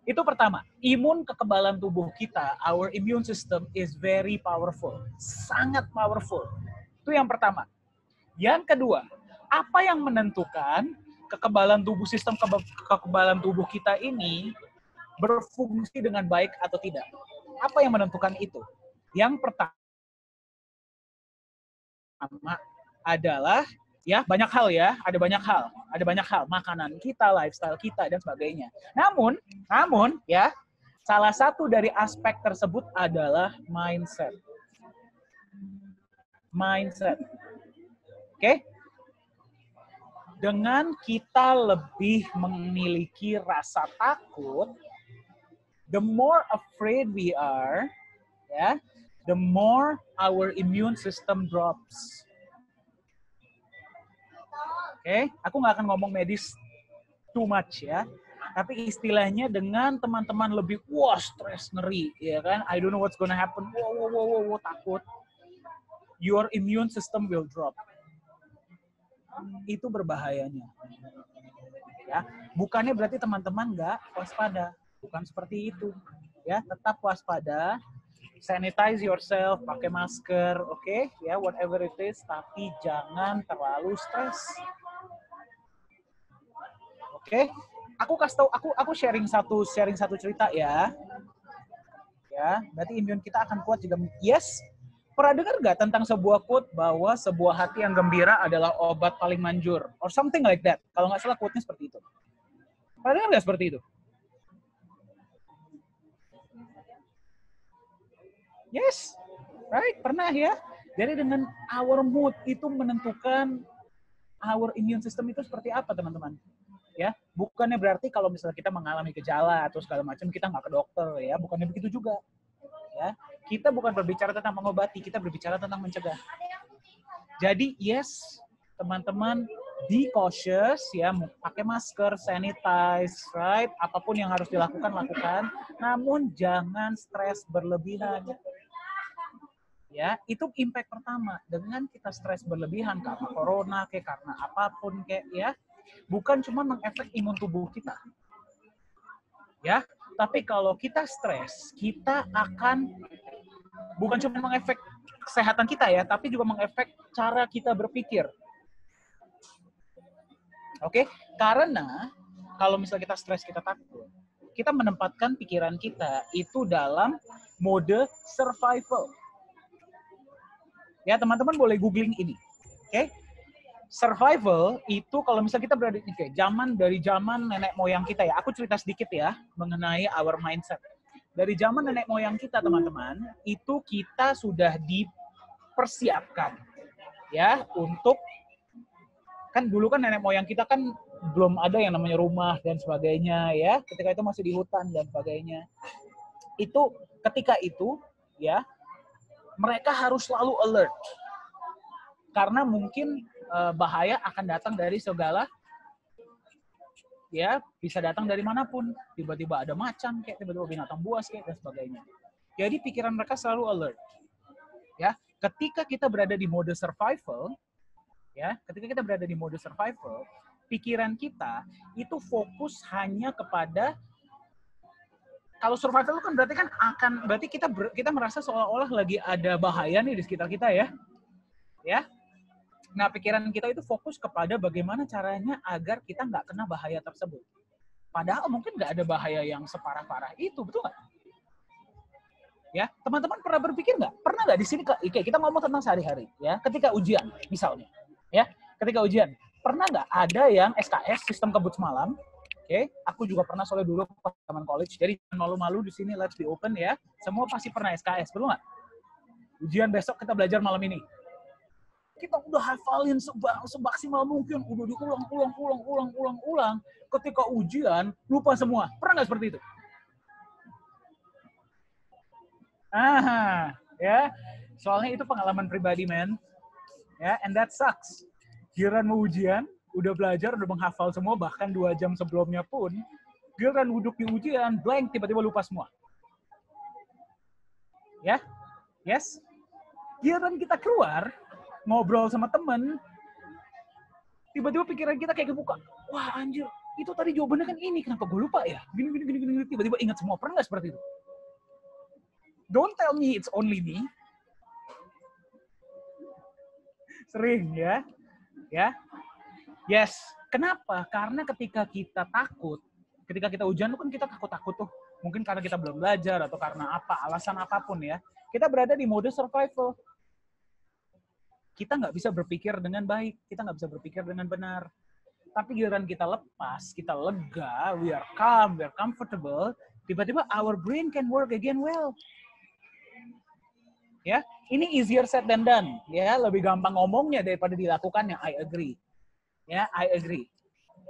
itu pertama. Imun kekebalan tubuh kita, our immune system is very powerful, sangat powerful. Itu yang pertama. Yang kedua, apa yang menentukan kekebalan tubuh, sistem kekebalan tubuh kita ini berfungsi dengan baik atau tidak? Apa yang menentukan itu? Yang pertama adalah ya banyak hal ya, ada banyak hal, makanan kita, lifestyle kita dan sebagainya. Namun ya salah satu dari aspek tersebut adalah mindset. Oke? Dengan kita lebih memiliki rasa takut, the more afraid we are, ya, the more our immune system drops. Oke, aku nggak akan ngomong medis too much ya, tapi istilahnya dengan teman-teman lebih stres, ngeri, ya kan? I don't know what's gonna happen. Takut. Your immune system will drop. Itu berbahayanya. Ya, bukannya berarti teman-teman nggak waspada, bukan seperti itu. Ya, tetap waspada. Sanitize yourself, pakai masker, oke? Ya, whatever it is, tapi jangan terlalu stres. Oke, aku kasih tahu, aku sharing satu cerita ya. Ya, berarti imun kita akan kuat juga. Yes. Pernah dengar nggak tentang sebuah quote bahwa sebuah hati yang gembira adalah obat paling manjur, or something like that? Kalau nggak salah quote-nya seperti itu. Pernah dengar nggak seperti itu? Yes, right? Pernah ya. Jadi dengan our mood itu menentukan our immune system itu seperti apa, teman-teman. Ya, bukannya berarti kalau misalnya kita mengalami gejala atau segala macam kita nggak ke dokter ya, bukannya begitu juga. Ya, kita bukan berbicara tentang mengobati, kita berbicara tentang mencegah. Jadi yes, teman-teman, be cautious ya, pakai masker, sanitize, right? Apapun yang harus dilakukan lakukan, namun jangan stres berlebihan. Ya, itu impact pertama. Dengan kita stres berlebihan karena corona kayak karena apapun kayak ya, bukan cuma mengefek imun tubuh kita. Ya, tapi kalau kita stres, kita akan bukan cuma mengefek kesehatan kita ya, tapi juga mengefek cara kita berpikir. Oke? Karena kalau misalnya kita stres, kita takut, kita menempatkan pikiran kita itu dalam mode survival. Ya, teman-teman boleh googling ini. Oke? Survival itu kalau misalnya kita berada di dari zaman nenek moyang kita ya. Aku cerita sedikit ya mengenai our mindset. Dari zaman nenek moyang kita, teman-teman, itu kita sudah dipersiapkan ya untuk, kan dulu kan nenek moyang kita kan belum ada yang namanya rumah dan sebagainya ya. Ketika itu masih di hutan dan sebagainya. Itu ketika itu ya mereka harus selalu alert. Karena mungkin bahaya akan datang dari segala, ya bisa datang dari manapun. Tiba-tiba ada macan, kayak tiba-tiba binatang buas, kayak dan sebagainya. Jadi pikiran mereka selalu alert. Ya, ketika kita berada di mode survival, pikiran kita itu fokus hanya kepada, kalau survival kan berarti kita merasa seolah-olah lagi ada bahaya nih di sekitar kita ya. Ya. Nah, pikiran kita itu fokus kepada bagaimana caranya agar kita nggak kena bahaya tersebut. Padahal mungkin nggak ada bahaya yang separah-parah itu, betul nggak? Ya, teman-teman pernah berpikir nggak? Pernah nggak di sini kita ngomong tentang sehari-hari, ya? Ketika ujian, misalnya, ya, ketika ujian, pernah nggak ada yang SKS sistem kebut semalam? Oke, aku juga pernah soalnya dulu pas zaman college. Jadi malu-malu di sini, let's be open ya. Semua pasti pernah SKS, betul nggak? Ujian besok kita belajar malam ini. Kita udah hafalin semaksimal mungkin, udah diulang. Ketika ujian lupa semua. Pernah nggak seperti itu? Ya. Soalnya itu pengalaman pribadi, men. Ya, and that sucks. Giliran mau ujian, udah belajar, udah menghafal semua, bahkan 2 jam sebelumnya pun, giliran duduk di ujian, blank, tiba-tiba lupa semua. Ya? Yes? Giliran kita keluar, ngobrol sama temen, tiba-tiba pikiran kita kayak kebuka. Wah, anjir, itu tadi jawabannya kan ini, kenapa gue lupa ya? Gini, tiba-tiba ingat semua. Pernah nggak seperti itu? Don't tell me it's only me. Sering ya. Ya. Yes. Kenapa? Karena ketika kita takut, ketika kita ujian kan kita takut-takut tuh. Mungkin karena kita belum belajar atau karena apa, alasan apapun ya. Kita berada di mode survival. Kita nggak bisa berpikir dengan baik. Kita nggak bisa berpikir dengan benar. Tapi giliran kita lepas, kita lega, we are calm, we are comfortable, tiba-tiba our brain can work again well. Ya, ini easier said than done. Ya, lebih gampang ngomongnya daripada dilakukannya. I agree. Ya, I agree.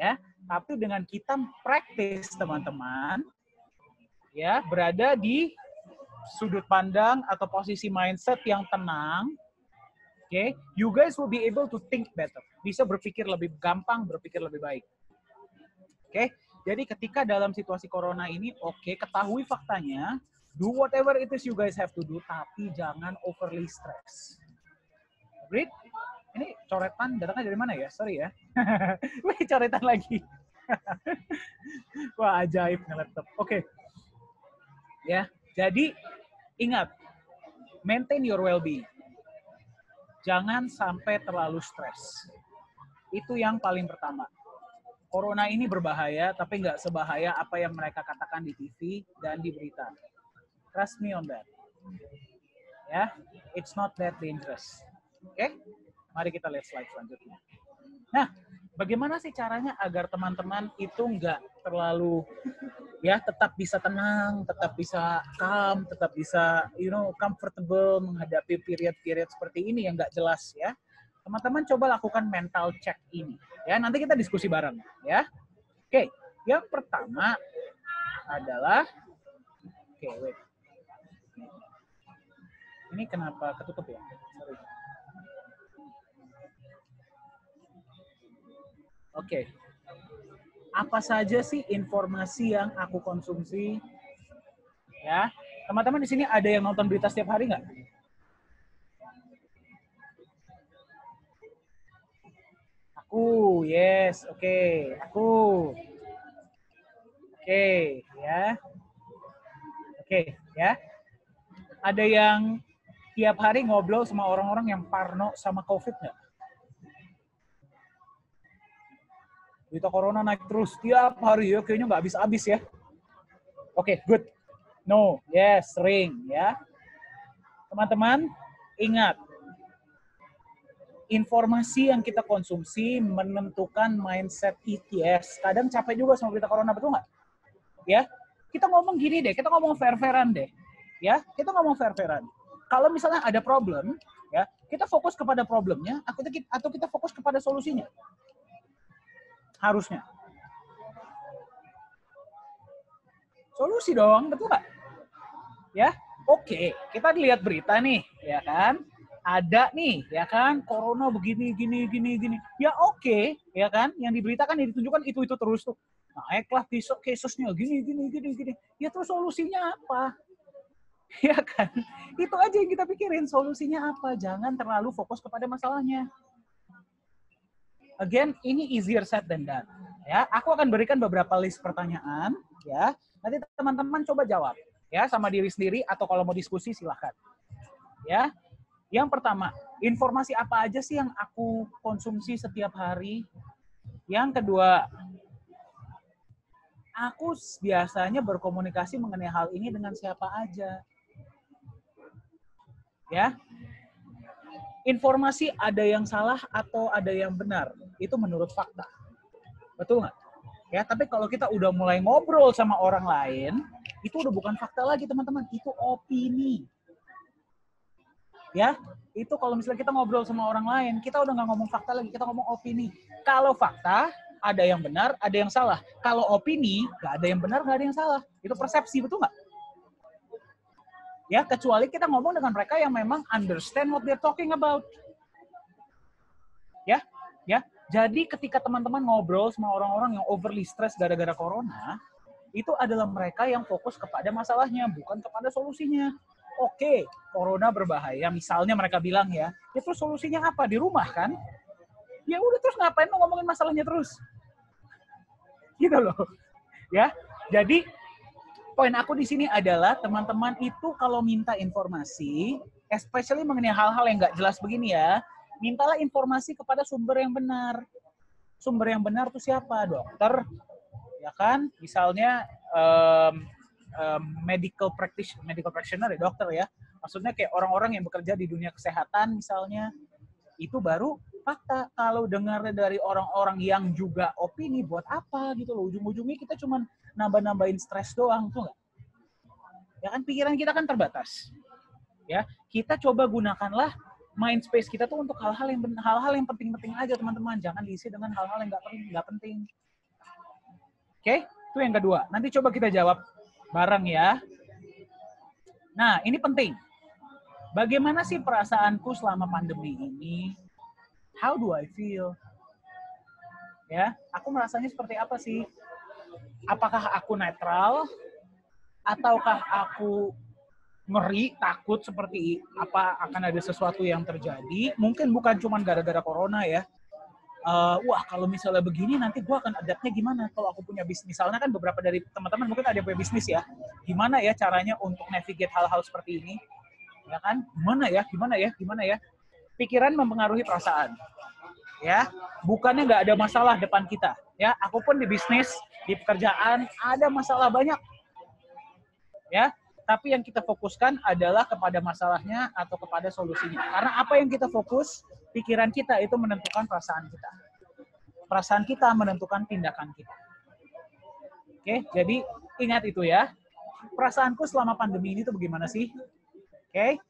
Ya, tapi dengan kita practice teman-teman, ya berada di sudut pandang atau posisi mindset yang tenang, okay, you guys will be able to think better. Bisa berpikir lebih gampang, berpikir lebih baik. Oke, okay? Jadi ketika dalam situasi corona ini, ketahui faktanya. Do whatever it is you guys have to do, tapi jangan overly stress. Agreed? Ini coretan datangnya dari mana ya? Sorry ya. Wih, coretan lagi. Wah, ajaib nih laptop. Oke. Ya, jadi ingat, maintain your well-being. Jangan sampai terlalu stres. Itu yang paling pertama. Corona ini berbahaya, tapi nggak sebahaya apa yang mereka katakan di TV dan di berita. Trust me on that. Ya, it's not that dangerous. Oke? Mari kita lihat slide selanjutnya. Nah, bagaimana sih caranya agar teman-teman itu nggak terlalu, ya, tetap bisa tenang, tetap bisa calm, tetap bisa, comfortable menghadapi period-period seperti ini yang nggak jelas, ya. Teman-teman coba lakukan mental check ini. Ya, nanti kita diskusi bareng, ya. Oke, yang pertama adalah, wait. Ini kenapa ketutup ya? Sorry. Oke. Apa saja sih informasi yang aku konsumsi? Ya, teman-teman di sini ada yang nonton berita setiap hari nggak? Aku, yes, oke. Aku. Oke, ya. Oke, ya. Ada yang tiap hari ngobrol sama orang-orang yang parno sama COVID nggak? Berita corona naik terus tiap hari ya, kayaknya nggak habis-habis ya. Oke, good. No, yes, sering ya. Teman-teman, ingat, informasi yang kita konsumsi menentukan mindset ETS. Kadang capek juga sama berita corona, betul nggak? Ya, kita ngomong gini deh, kita ngomong fair-fairan deh. Ya, kita ngomong fair-fairan. Kalau misalnya ada problem, ya, kita fokus kepada problemnya atau kita fokus kepada solusinya. Harusnya. Solusi dong, betul nggak? Ya, oke, kita lihat berita nih, ya kan? Ada nih, ya kan? Corona begini, gini. Ya oke, ya kan? Yang diberitakan, yang ditunjukkan itu terus tuh. Naiklah cases-nya, gini. Ya terus solusinya apa? Ya kan? Itu aja yang kita pikirin, solusinya apa. Jangan terlalu fokus kepada masalahnya. Again, ini easier said than done. Ya, aku akan berikan beberapa list pertanyaan. Ya, nanti teman-teman coba jawab. Ya, sama diri sendiri atau kalau mau diskusi silahkan. Ya, yang pertama, informasi apa aja sih yang aku konsumsi setiap hari? Yang kedua, aku biasanya berkomunikasi mengenai hal ini dengan siapa aja. Ya, informasi ada yang salah atau ada yang benar, itu menurut fakta. Betul nggak? Ya, tapi kalau kita udah mulai ngobrol sama orang lain, itu udah bukan fakta lagi, teman-teman. Itu opini. Ya, itu kalau misalnya kita ngobrol sama orang lain, kita udah nggak ngomong fakta lagi, kita ngomong opini. Kalau fakta, ada yang benar, ada yang salah. Kalau opini, nggak ada yang benar, nggak ada yang salah. Itu persepsi, betul nggak? Ya, kecuali kita ngomong dengan mereka yang memang understand what they're talking about. Ya, ya. Jadi ketika teman-teman ngobrol sama orang-orang yang overly stress gara-gara corona, itu adalah mereka yang fokus kepada masalahnya, bukan kepada solusinya. Oke, corona berbahaya. Misalnya mereka bilang ya terus solusinya apa? Di rumah kan? Ya udah, terus ngapain mau ngomongin masalahnya terus? Gitu loh. Ya, jadi poin aku di sini adalah teman-teman itu kalau minta informasi, especially mengenai hal-hal yang nggak jelas begini ya, mintalah informasi kepada sumber yang benar. Sumber yang benar itu siapa? Dokter, ya kan? Misalnya medical practitioner ya, dokter ya. Maksudnya kayak orang-orang yang bekerja di dunia kesehatan misalnya, itu baru fakta. Kalau dengar dari orang-orang yang juga opini, buat apa gitu loh. Ujung-ujungnya kita cuma nambah-nambahin stres doang, tuh nggak? Ya kan, pikiran kita kan terbatas. Ya, kita coba gunakanlah mind space kita tuh untuk hal-hal yang penting-penting aja, teman-teman. Jangan diisi dengan hal-hal yang nggak penting. Oke, itu yang kedua. Nanti coba kita jawab bareng ya. Nah, ini penting. Bagaimana sih perasaanku selama pandemi ini? How do I feel? Ya, aku merasanya seperti apa sih? Apakah aku netral? Ataukah aku ngeri, takut seperti apa akan ada sesuatu yang terjadi? Mungkin bukan cuma gara-gara corona ya. Wah, kalau misalnya begini nanti gue akan adaptnya gimana kalau aku punya bisnis. Misalnya kan beberapa dari teman-teman mungkin ada yang punya bisnis ya. Gimana ya caranya untuk navigate hal-hal seperti ini? Ya kan? Gimana ya? Pikiran mempengaruhi perasaan. Ya, bukannya nggak ada masalah depan kita. Ya, aku pun di bisnis, di pekerjaan ada masalah banyak. Ya, tapi yang kita fokuskan adalah kepada masalahnya atau kepada solusinya. Karena apa yang kita fokus, pikiran kita itu menentukan perasaan kita. Perasaan kita menentukan tindakan kita. Oke, jadi ingat itu ya. Perasaanku selama pandemi ini tuh bagaimana sih? Oke.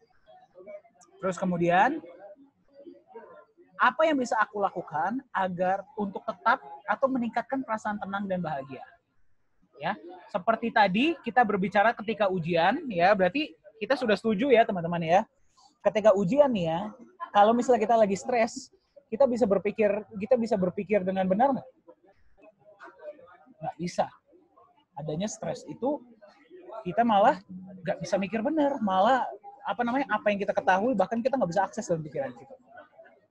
Terus kemudian, apa yang bisa aku lakukan agar untuk tetap atau meningkatkan perasaan tenang dan bahagia? Ya, seperti tadi kita berbicara ketika ujian, ya berarti kita sudah setuju ya teman-teman ya. Ketika ujian nih ya, kalau misalnya kita lagi stres, kita bisa berpikir dengan benar nggak? Nggak bisa. Adanya stres itu kita malah nggak bisa mikir benar, malah apa yang kita ketahui bahkan kita nggak bisa akses dalam pikiran kita.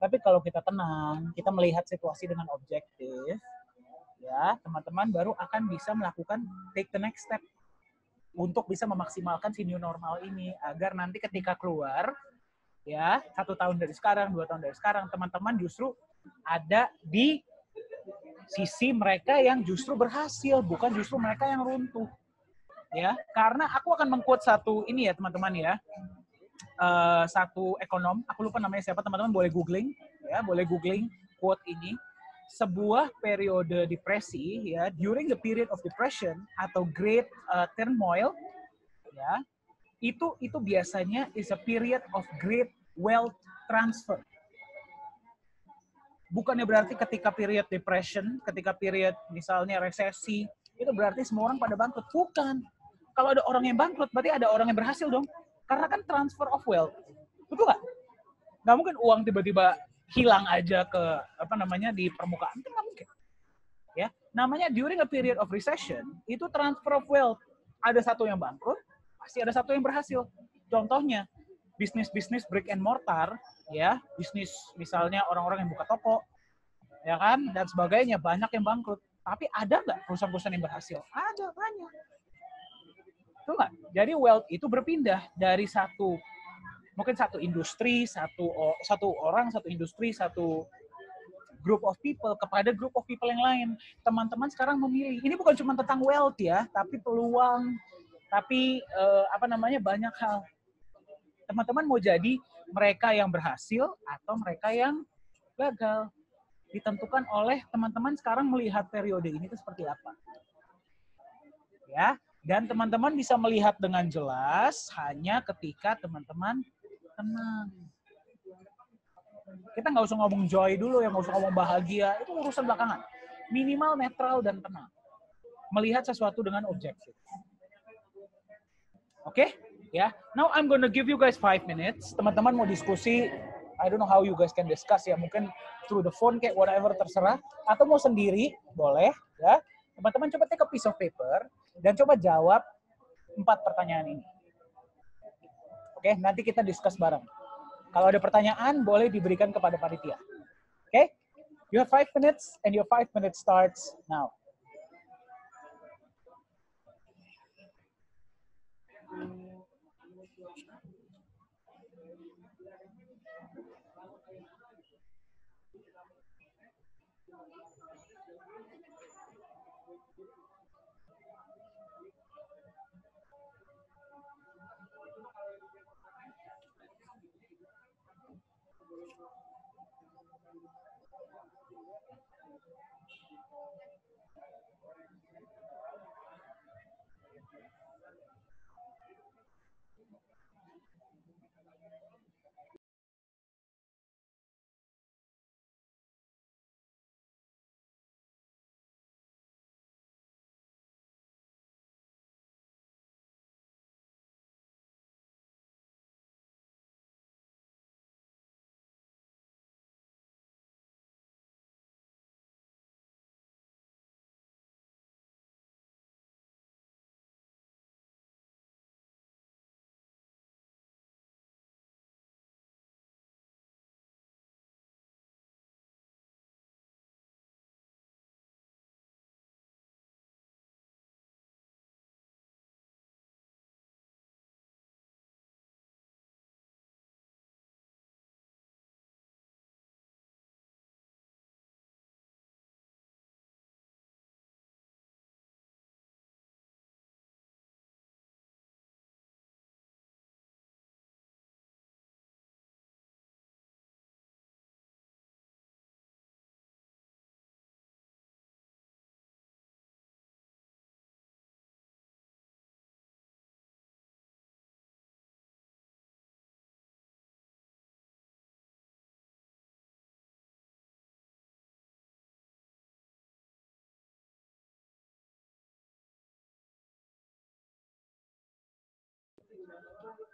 Tapi kalau kita tenang, kita melihat situasi dengan objektif, ya teman-teman baru akan bisa melakukan take the next step untuk bisa memaksimalkan si new normal ini agar nanti ketika keluar ya 1 tahun dari sekarang, 2 tahun dari sekarang, teman-teman justru ada di sisi mereka yang justru berhasil, bukan justru mereka yang runtuh. Ya, karena aku akan meng-quote satu ini ya teman-teman ya, satu ekonom, aku lupa namanya siapa, teman-teman boleh googling ya, boleh googling quote ini. Sebuah periode depresi ya, during the period of depression atau great turmoil ya, itu biasanya is a period of great wealth transfer. Bukannya berarti ketika period depression, ketika period misalnya resesi, itu berarti semua orang pada bangkrut. Bukan. Kalau ada orang yang bangkrut, berarti ada orang yang berhasil dong. Karena kan transfer of wealth. Betul nggak? Nggak mungkin uang tiba-tiba hilang aja ke di permukaan, itu nggak mungkin. Ya, namanya during a period of recession itu transfer of wealth. Ada satu yang bangkrut, pasti ada satu yang berhasil. Contohnya bisnis brick and mortar, ya, bisnis misalnya orang-orang yang buka toko, ya kan, dan sebagainya, banyak yang bangkrut. Tapi ada nggak perusahaan-perusahaan yang berhasil? Ada, banyak. Itu nggak? Jadi wealth itu berpindah dari satu industri, satu orang, satu industri, satu group of people kepada group of people yang lain. Teman-teman sekarang memilih. Ini bukan cuma tentang wealth ya, tapi peluang, tapi banyak hal. Teman-teman mau jadi mereka yang berhasil atau mereka yang gagal? Ditentukan oleh teman-teman sekarang melihat periode ini itu seperti apa. Ya, dan teman-teman bisa melihat dengan jelas hanya ketika teman-teman tenang. Kita nggak usah ngomong joy dulu ya, nggak usah ngomong bahagia, itu urusan belakangan. Minimal netral dan tenang. Melihat sesuatu dengan objektif. Oke? Ya. Now I'm gonna give you guys 5 minutes. Teman-teman mau diskusi, I don't know how you guys can discuss ya, mungkin through the phone kayak whatever terserah, atau mau sendiri, boleh ya. Teman-teman coba take a piece of paper dan coba jawab 4 pertanyaan ini. Oke, nanti kita discuss bareng. Kalau ada pertanyaan, boleh diberikan kepada panitia. Oke? You have 5 minutes and your 5 minutes starts now.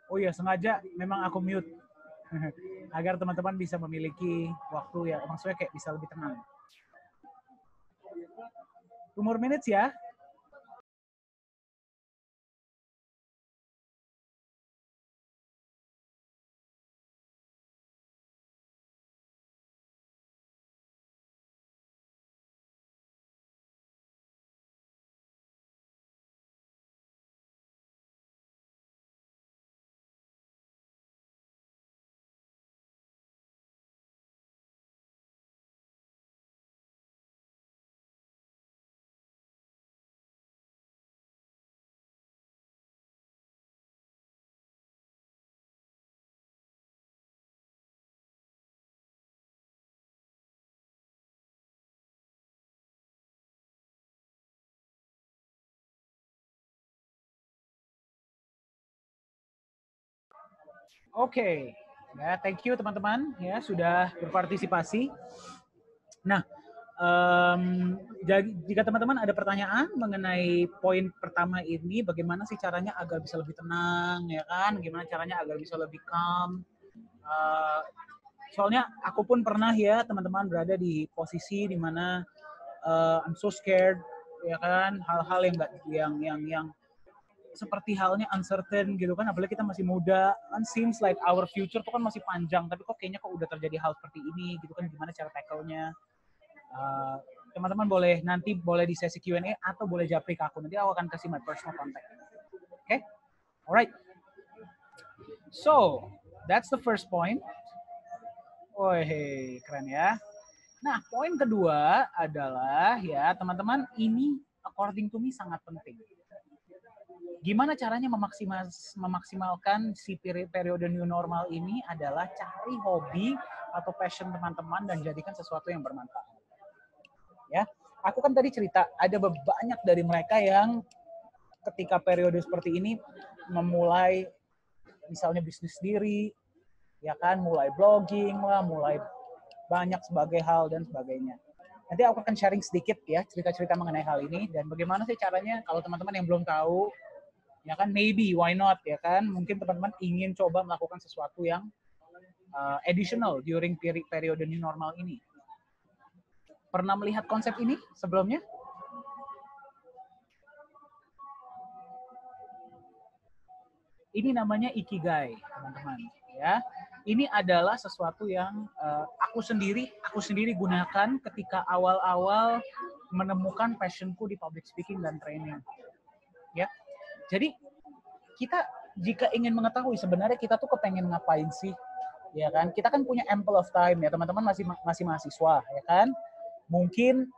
Oh iya, sengaja memang aku mute. Agar teman-teman bisa memiliki waktu ya, maksudnya kayak bisa lebih tenang. 2 more minutes ya. Oke, ya thank you teman-teman ya sudah berpartisipasi. Nah, jadi jika teman-teman ada pertanyaan mengenai poin pertama ini, bagaimana sih caranya agar bisa lebih tenang, ya kan? Gimana caranya agar bisa lebih calm? Soalnya aku pun pernah ya teman-teman berada di posisi di mana I'm so scared, ya kan? Hal-hal yang seperti halnya uncertain gitu kan, apalagi kita masih muda kan, seems like our future tuh kan masih panjang, tapi kok kayaknya kok udah terjadi hal seperti ini gitu kan, gimana cara tackle-nya. Teman-teman boleh di sesi Q&A atau boleh japri ke aku, nanti aku akan kasih my personal contact. Okay? Alright. So, that's the first point. Woi, keren ya. Nah, poin kedua adalah ya teman-teman, ini according to me sangat penting. gimana caranya memaksimalkan si periode new normal ini adalah cari hobi atau passion teman-teman dan jadikan sesuatu yang bermanfaat. Ya, aku kan tadi cerita ada banyak dari mereka yang ketika periode seperti ini memulai misalnya bisnis sendiri, ya kan, mulai blogging lah, mulai banyak sebagai hal dan sebagainya. Nanti aku akan sharing sedikit ya cerita-cerita mengenai hal ini dan bagaimana sih caranya kalau teman-teman yang belum tahu, ya kan, maybe why not, ya kan, mungkin teman-teman ingin coba melakukan sesuatu yang additional during periode new normal ini. Pernah melihat konsep ini sebelumnya? Ini namanya ikigai, teman-teman. Ya, ini adalah sesuatu yang aku sendiri gunakan ketika awal-awal menemukan passionku di public speaking dan training. Ya, jadi kita jika ingin mengetahui sebenarnya kita tuh kepengen ngapain sih, ya kan? Kita kan punya ample of time ya, teman-teman masih mahasiswa, ya kan? Mungkin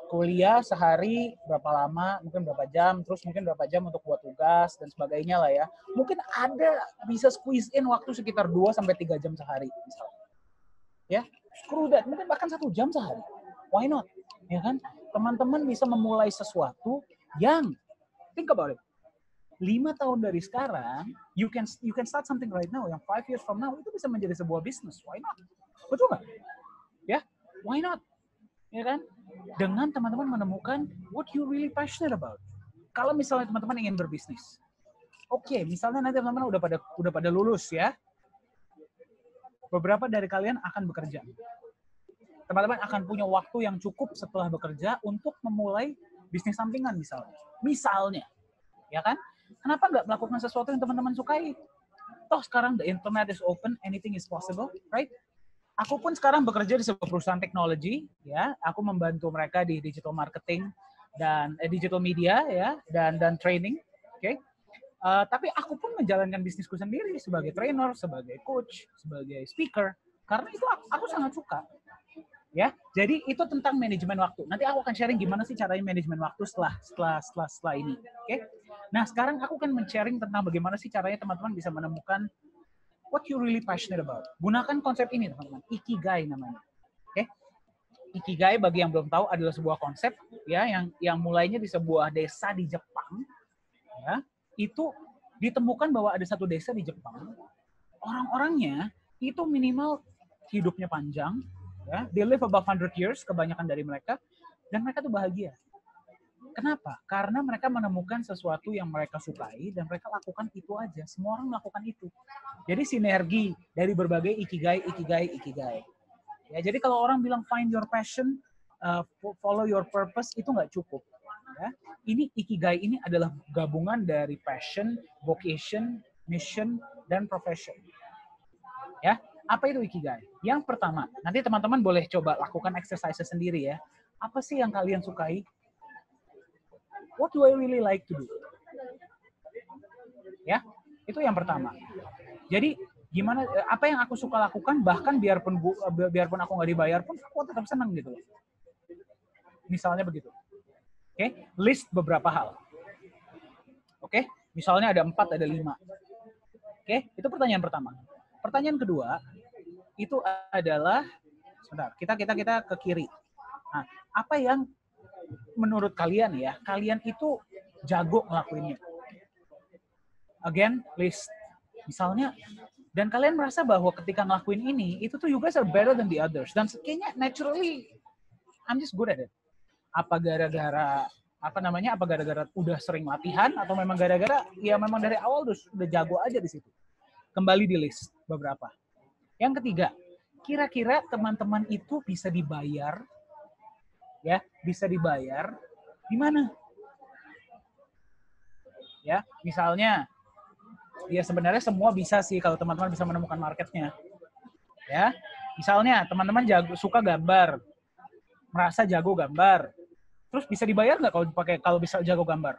kuliah sehari berapa lama, mungkin berapa jam, terus mungkin berapa jam untuk buat tugas dan sebagainya lah ya. Mungkin ada bisa squeeze in waktu sekitar 2-3 jam sehari misalnya. Ya, screw that, mungkin bahkan 1 jam sehari. Why not? Ya kan? Teman-teman bisa memulai sesuatu yang think about it. 5 tahun dari sekarang, you can start something right now yang 5 years from now itu bisa menjadi sebuah bisnis. Why not? Betul nggak? Ya, why not? Ya kan? Dengan teman-teman menemukan what you really passionate about. Kalau misalnya teman-teman ingin berbisnis, oke, misalnya nanti teman-teman udah pada lulus ya, beberapa dari kalian akan bekerja. Teman-teman akan punya waktu yang cukup setelah bekerja untuk memulai bisnis sampingan misalnya, ya kan? Kenapa nggak melakukan sesuatu yang teman-teman sukai? Toh sekarang the internet is open, anything is possible, right? Aku pun sekarang bekerja di sebuah perusahaan teknologi, ya. Aku membantu mereka di digital marketing dan digital media, ya, dan training, oke. Okay? Tapi aku pun menjalankan bisnisku sendiri sebagai trainer, sebagai coach, sebagai speaker, karena itu aku sangat suka, ya. Jadi itu tentang manajemen waktu. Nanti aku akan sharing gimana sih caranya manajemen waktu setelah ini, oke? Okay? Nah sekarang aku akan men-sharing tentang bagaimana sih caranya teman-teman bisa menemukan what you really passionate about. Gunakan konsep ini, teman-teman. Ikigai namanya. Oke? Okay? Ikigai bagi yang belum tahu adalah sebuah konsep ya yang mulainya di sebuah desa di Jepang. Ya, itu ditemukan bahwa ada satu desa di Jepang. Orang-orangnya itu minimal hidupnya panjang, ya. They live above 100 years kebanyakan dari mereka dan mereka tuh bahagia. Kenapa? Karena mereka menemukan sesuatu yang mereka sukai dan mereka lakukan itu aja. Semua orang melakukan itu. Jadi sinergi dari berbagai ikigai. Ya, jadi kalau orang bilang find your passion, follow your purpose, itu nggak cukup. Ya. Ini ikigai ini adalah gabungan dari passion, vocation, mission, dan profession. Ya, apa itu ikigai? Yang pertama, nanti teman-teman boleh coba lakukan exercise sendiri ya. Apa sih yang kalian sukai? What do I really like to do? Ya, itu yang pertama. Jadi gimana? Apa yang aku suka lakukan, bahkan biarpun aku nggak dibayar pun aku tetap senang gitu. Misalnya begitu. Oke, list beberapa hal. Oke, misalnya ada 4, ada 5. Oke, itu pertanyaan pertama. Pertanyaan kedua itu adalah, sebentar, kita ke kiri. Nah, apa yang menurut kalian ya, kalian itu jago ngelakuinnya? Again, list. Misalnya, dan kalian merasa bahwa ketika ngelakuin ini, itu tuh you guys are better than the others. Dan kayaknya naturally, I'm just good at it. Apa gara-gara udah sering latihan, atau memang gara-gara ya memang dari awal udah jago aja di situ. Kembali di list beberapa. Yang ketiga, kira-kira teman-teman itu bisa dibayar, ya, bisa dibayar di mana? Ya, misalnya, ya sebenarnya semua bisa sih kalau teman-teman bisa menemukan marketnya. Ya, misalnya teman-teman suka gambar, merasa jago gambar, terus bisa dibayar nggak kalau bisa jago gambar?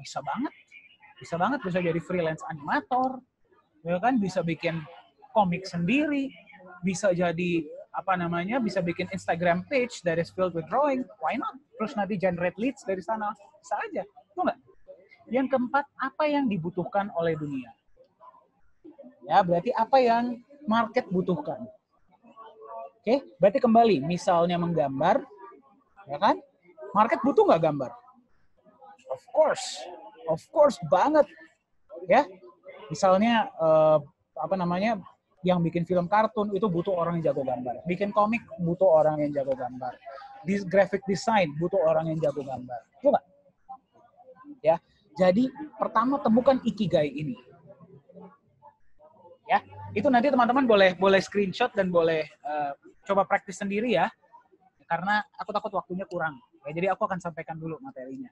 Bisa banget, bisa jadi freelance animator, ya kan, bisa bikin komik sendiri, bisa jadi bisa bikin Instagram page that is filled with drawing, why not? Terus nanti generate leads dari sana, bisa aja, tuh nggak? Yang keempat, apa yang dibutuhkan oleh dunia? Ya, berarti apa yang market butuhkan. Oke, berarti kembali, misalnya menggambar, ya kan? Market butuh nggak gambar? Of course banget, ya. Misalnya yang bikin film kartun itu butuh orang yang jago gambar. Bikin komik butuh orang yang jago gambar. Graphic design butuh orang yang jago gambar. Betul nggak? Ya, jadi pertama temukan ikigai ini. Ya, itu nanti teman-teman boleh screenshot dan boleh coba praktis sendiri ya. Karena aku takut waktunya kurang. Ya, jadi aku akan sampaikan dulu materinya.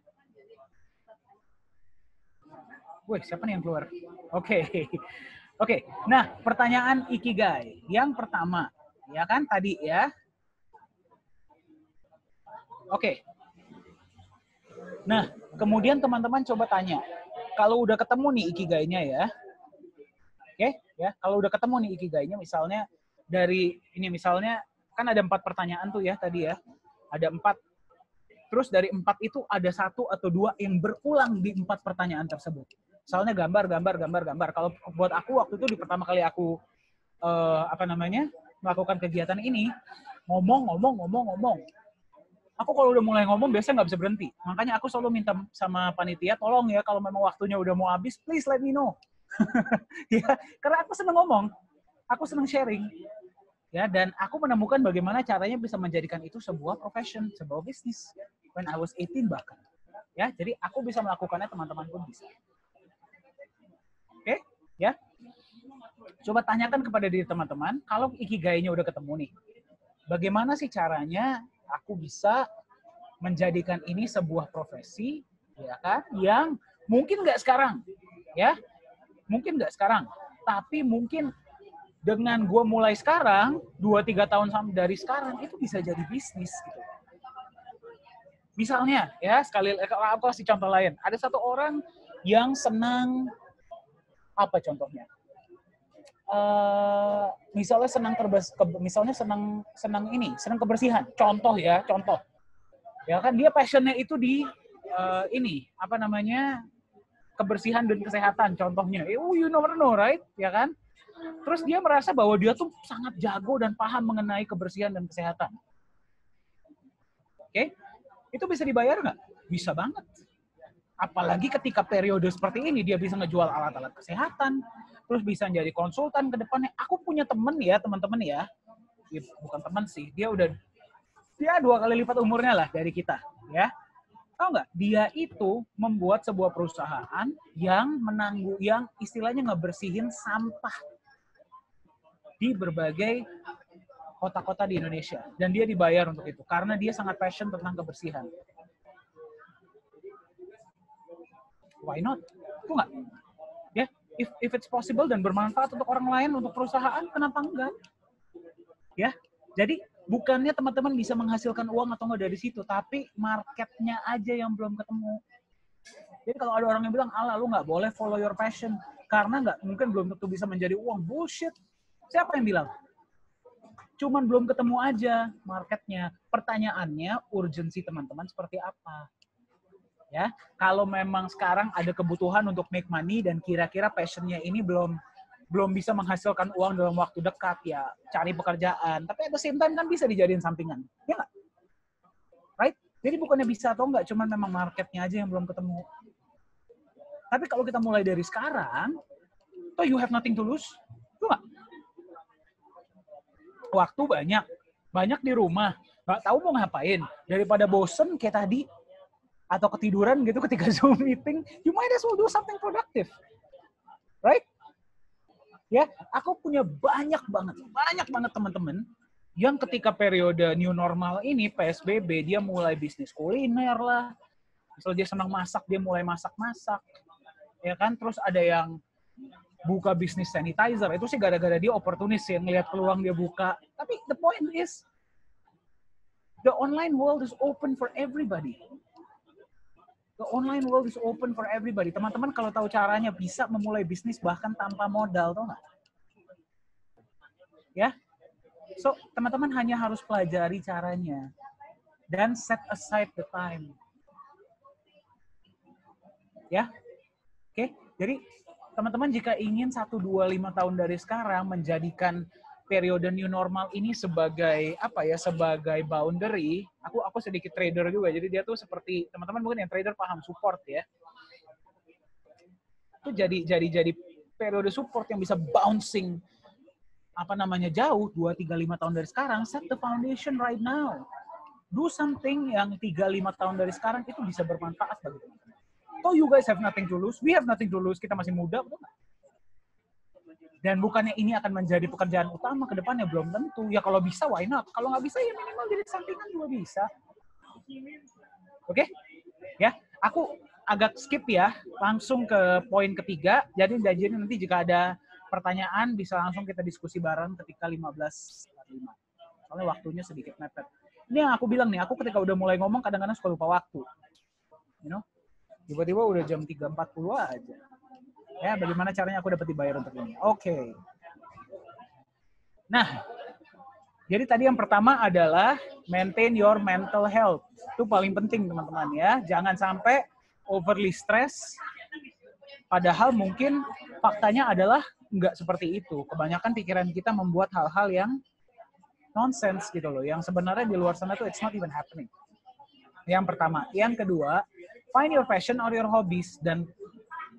Wih, siapa nih yang keluar? Oke. Nah, pertanyaan ikigai. Yang pertama, ya kan tadi ya. Oke. Nah, kemudian teman-teman coba tanya. Kalau udah ketemu nih ikigainya ya. Oke, ya. Kalau udah ketemu nih ikigainya, misalnya dari ini misalnya kan ada 4 pertanyaan tuh ya tadi ya. Ada 4. Terus dari 4 itu ada 1 atau 2 yang berulang di 4 pertanyaan tersebut. Misalnya gambar. Kalau buat aku waktu itu di pertama kali aku melakukan kegiatan ini, ngomong. Aku kalau udah mulai ngomong biasanya nggak bisa berhenti. Makanya aku selalu minta sama panitia, tolong ya kalau memang waktunya udah mau habis, please let me know. Ya, karena aku seneng ngomong, aku seneng sharing. Ya, dan aku menemukan bagaimana caranya bisa menjadikan itu sebuah profession, sebuah bisnis. When I was 18 bahkan. Ya, jadi aku bisa melakukannya, teman-teman pun bisa. Oke, ya. Coba tanyakan kepada diri teman-teman, kalau ikigainya udah ketemu nih, bagaimana sih caranya aku bisa menjadikan ini sebuah profesi, ya kan? Yang mungkin nggak sekarang, ya, tapi mungkin dengan gue mulai sekarang, 2-3 tahun dari sekarang, itu bisa jadi bisnis. Gitu. Misalnya, ya, aku kasih contoh lain. Ada satu orang yang senang, apa contohnya? Misalnya senang kebersihan. Contoh. Ya kan, dia passionnya itu di kebersihan dan kesehatan. Contohnya, you never know, right? Ya kan? Terus dia merasa bahwa dia tuh sangat jago dan paham mengenai kebersihan dan kesehatan. Oke? Itu bisa dibayar nggak? Bisa banget. Apalagi ketika periode seperti ini, dia bisa ngejual alat-alat kesehatan, terus bisa jadi konsultan ke depannya. Aku punya temen ya, teman-teman ya. Bukan teman sih, dia 2 kali lipat umurnya lah dari kita. Ya. Tahu nggak? Dia itu membuat sebuah perusahaan yang istilahnya ngebersihin sampah di berbagai kota-kota di Indonesia. Dan dia dibayar untuk itu, karena dia sangat passion tentang kebersihan. Why not? Itu nggak? Ya, if it's possible dan bermanfaat untuk orang lain, untuk perusahaan, kenapa enggak? Ya, jadi bukannya teman-teman bisa menghasilkan uang atau enggak dari situ, tapi marketnya aja yang belum ketemu. Jadi kalau ada orang yang bilang, lu nggak boleh follow your passion, karena mungkin belum tentu bisa menjadi uang. Bullshit. Siapa yang bilang? Cuman belum ketemu aja marketnya. Pertanyaannya, urgensi teman-teman seperti apa? Ya, kalau memang sekarang ada kebutuhan untuk make money dan kira-kira passionnya ini belum bisa menghasilkan uang dalam waktu dekat, ya cari pekerjaan. Tapi at the same time kan bisa dijadiin sampingan, ya nggak? Right? Jadi bukannya bisa atau nggak, cuman memang marketnya aja yang belum ketemu. Tapi kalau kita mulai dari sekarang, toh you have nothing to lose, tuh nggak? Waktu banyak di rumah, nggak tahu mau ngapain. Daripada bosen kayak tadi, atau ketiduran gitu ketika Zoom meeting, you might as well do something productive. Right? Ya, aku punya banyak banget teman-teman yang ketika periode new normal ini, PSBB, dia mulai bisnis kuliner lah. Misal dia senang masak, dia mulai masak-masak. Ya kan? Terus ada yang buka bisnis sanitizer. Itu sih gara-gara dia oportunis ya, ngelihat peluang dia buka. Tapi the point is, the online world is open for everybody. The online world is open for everybody. Teman-teman kalau tahu caranya bisa memulai bisnis bahkan tanpa modal, tau nggak? Ya, so teman-teman hanya harus pelajari caranya dan set aside the time. Ya, Oke, jadi teman-teman jika ingin 1, 2, 5 tahun dari sekarang menjadikan periode new normal ini sebagai apa ya, sebagai boundary. Aku sedikit trader juga, jadi dia tuh seperti teman-teman mungkin yang trader paham support ya. Itu jadi periode support yang bisa bouncing jauh 2, 3, 5 tahun dari sekarang. Set the foundation right now. Do something yang 3, 5 tahun dari sekarang itu bisa bermanfaat bagi teman-teman. So you guys have nothing to lose, we have nothing to lose, kita masih muda, betul nggak? Dan bukannya ini akan menjadi pekerjaan utama ke depannya, belum tentu. Ya kalau bisa, why not? Kalau nggak bisa, ya minimal jadi sampingan juga bisa. Oke? Ya, aku agak skip ya, langsung ke poin ketiga. Jadi nanti jika ada pertanyaan, bisa langsung kita diskusi bareng ketika 15.45. Soalnya waktunya sedikit mepet. Ini yang aku bilang nih, aku ketika udah mulai ngomong, kadang-kadang suka lupa waktu. You know? Tiba-tiba udah jam 3.40 aja. Ya, bagaimana caranya aku dapat dibayar untuk ini? Oke. Nah, jadi tadi yang pertama adalah maintain your mental health. Itu paling penting, teman-teman ya. Jangan sampai overly stress. Padahal mungkin faktanya adalah nggak seperti itu. Kebanyakan pikiran kita membuat hal-hal yang nonsense gitu loh. Yang sebenarnya di luar sana tuh it's not even happening. Yang pertama. Yang kedua, find your passion or your hobbies. Dan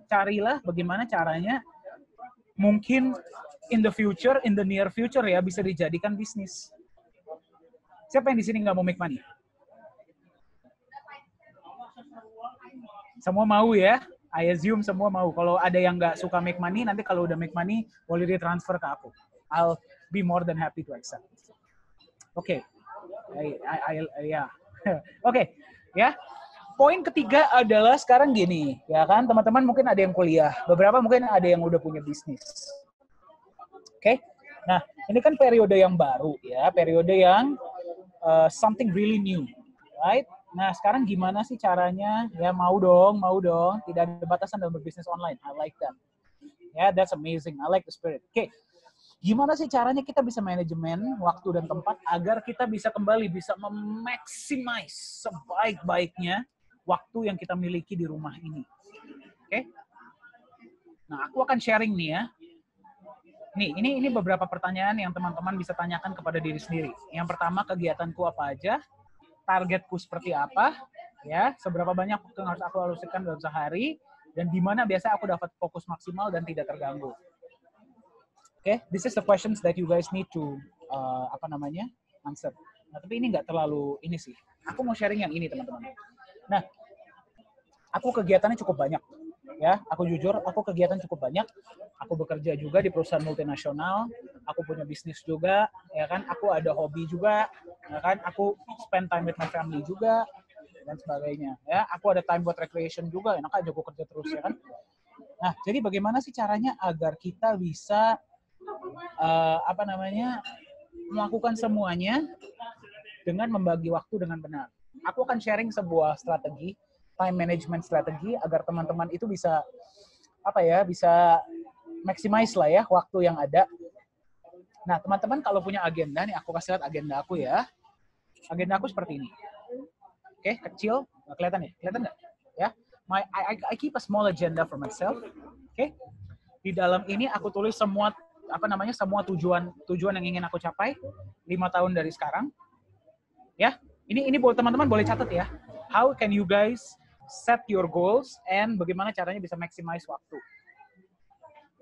carilah bagaimana caranya mungkin in the future, in the near future ya, bisa dijadikan bisnis. Siapa yang di sini nggak mau make money? Semua mau ya? I assume semua mau. Kalau ada yang nggak suka make money, nanti kalau udah make money, boleh di-transfer ke aku. I'll be more than happy to accept. Oke. Ya. Oke. Ya. Poin ketiga adalah sekarang gini, ya kan? Teman-teman mungkin ada yang kuliah. Beberapa mungkin ada yang udah punya bisnis. Oke? Nah, ini kan periode yang baru ya. Periode yang something really new. Right? Nah, sekarang gimana sih caranya? Ya, mau dong. Tidak ada batasan dalam berbisnis online. I like that. Ya, that's amazing. I like the spirit. Oke. Gimana sih caranya kita bisa manajemen waktu dan tempat agar kita bisa kembali, bisa memaximize sebaik-baiknya waktu yang kita miliki di rumah ini. Oke? Nah, aku akan sharing nih ya. Nih, ini beberapa pertanyaan yang teman-teman bisa tanyakan kepada diri sendiri. Yang pertama, kegiatanku apa aja? Targetku seperti apa? Ya, seberapa banyak waktu yang harus aku alokasikan dalam sehari? Dan di mana biasa aku dapat fokus maksimal dan tidak terganggu? Oke, this is the questions that you guys need to answer. Nah, tapi ini nggak terlalu ini sih. Aku mau sharing yang ini, teman-teman. Nah, aku kegiatannya cukup banyak. Ya, aku jujur, aku kegiatan cukup banyak. Aku bekerja juga di perusahaan multinasional. Aku punya bisnis juga, ya kan? Aku ada hobi juga, ya kan? Aku spend time with my family juga dan sebagainya. Ya, aku ada time buat recreation juga. Enak aja gue kerja terus, ya kan? Nah, jadi bagaimana sih caranya agar kita bisa melakukan semuanya dengan membagi waktu dengan benar. Aku akan sharing sebuah strategi, time management strategi agar teman-teman itu bisa bisa maximize lah ya waktu yang ada. Nah, teman-teman kalau punya agenda nih, aku kasih lihat agenda aku ya. Agenda aku seperti ini. Oke, kecil, nggak kelihatan ya? Kelihatan nggak? Ya, I keep a small agenda for myself. Oke, di dalam ini aku tulis semua semua tujuan yang ingin aku capai 5 tahun dari sekarang. Ya, ini buat teman-teman boleh catat ya. How can you guys set your goals and bagaimana caranya bisa maximize waktu?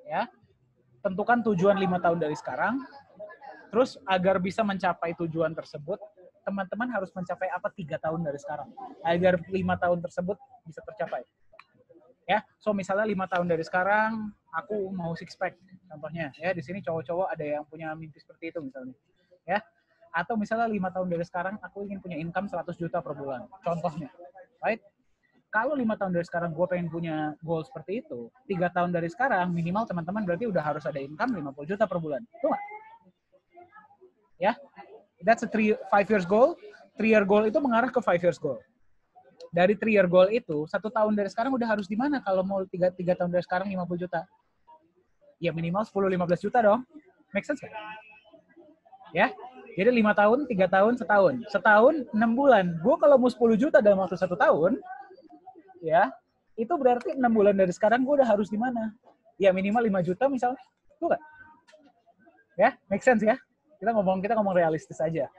Ya, tentukan tujuan 5 tahun dari sekarang. Terus agar bisa mencapai tujuan tersebut, teman-teman harus mencapai apa 3 tahun dari sekarang agar 5 tahun tersebut bisa tercapai. Ya, so misalnya 5 tahun dari sekarang aku mau six pack contohnya ya, di sini cowok-cowok ada yang punya mimpi seperti itu misalnya. Ya. Atau misalnya 5 tahun dari sekarang aku ingin punya income 100 juta per bulan. Contohnya. Right? Kalau 5 tahun dari sekarang gue pengen punya goal seperti itu, 3 tahun dari sekarang minimal teman-teman berarti udah harus ada income 50 juta per bulan. Betul nggak? Ya. That's a 5 years goal. 3 year goal itu mengarah ke 5 years goal. Dari 3 year goal itu, 1 tahun dari sekarang udah harus di mana kalau mau 3 tahun dari sekarang 50 juta? Ya minimal 10-15 juta dong. Make sense kan? Ya. Jadi 5 tahun, 3 tahun, setahun. Setahun, 6 bulan. Gue kalau mau 10 juta dalam waktu 1 tahun, ya, itu berarti 6 bulan dari sekarang gue udah harus di mana? Ya minimal 5 juta misalnya. Tuh nggak? Ya, make sense ya? Kita ngomong realistis aja.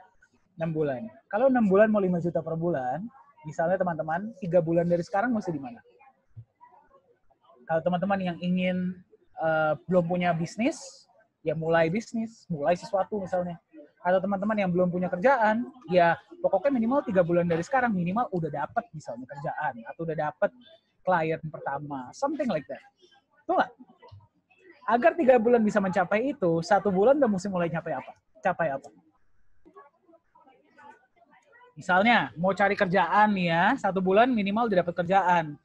6 bulan. Kalau 6 bulan mau 5 juta per bulan, misalnya teman-teman, 3 bulan dari sekarang mesti di mana? Kalau teman-teman yang ingin belum punya bisnis, ya mulai bisnis, mulai sesuatu misalnya. Kalau teman-teman yang belum punya kerjaan, ya pokoknya minimal 3 bulan dari sekarang, minimal udah dapat misalnya kerjaan, atau udah dapat klien pertama, something like that. Betul nggak? Agar 3 bulan bisa mencapai itu, 1 bulan udah mesti mulai capai apa? Misalnya, mau cari kerjaan nih ya, 1 bulan minimal udah dapat kerjaan.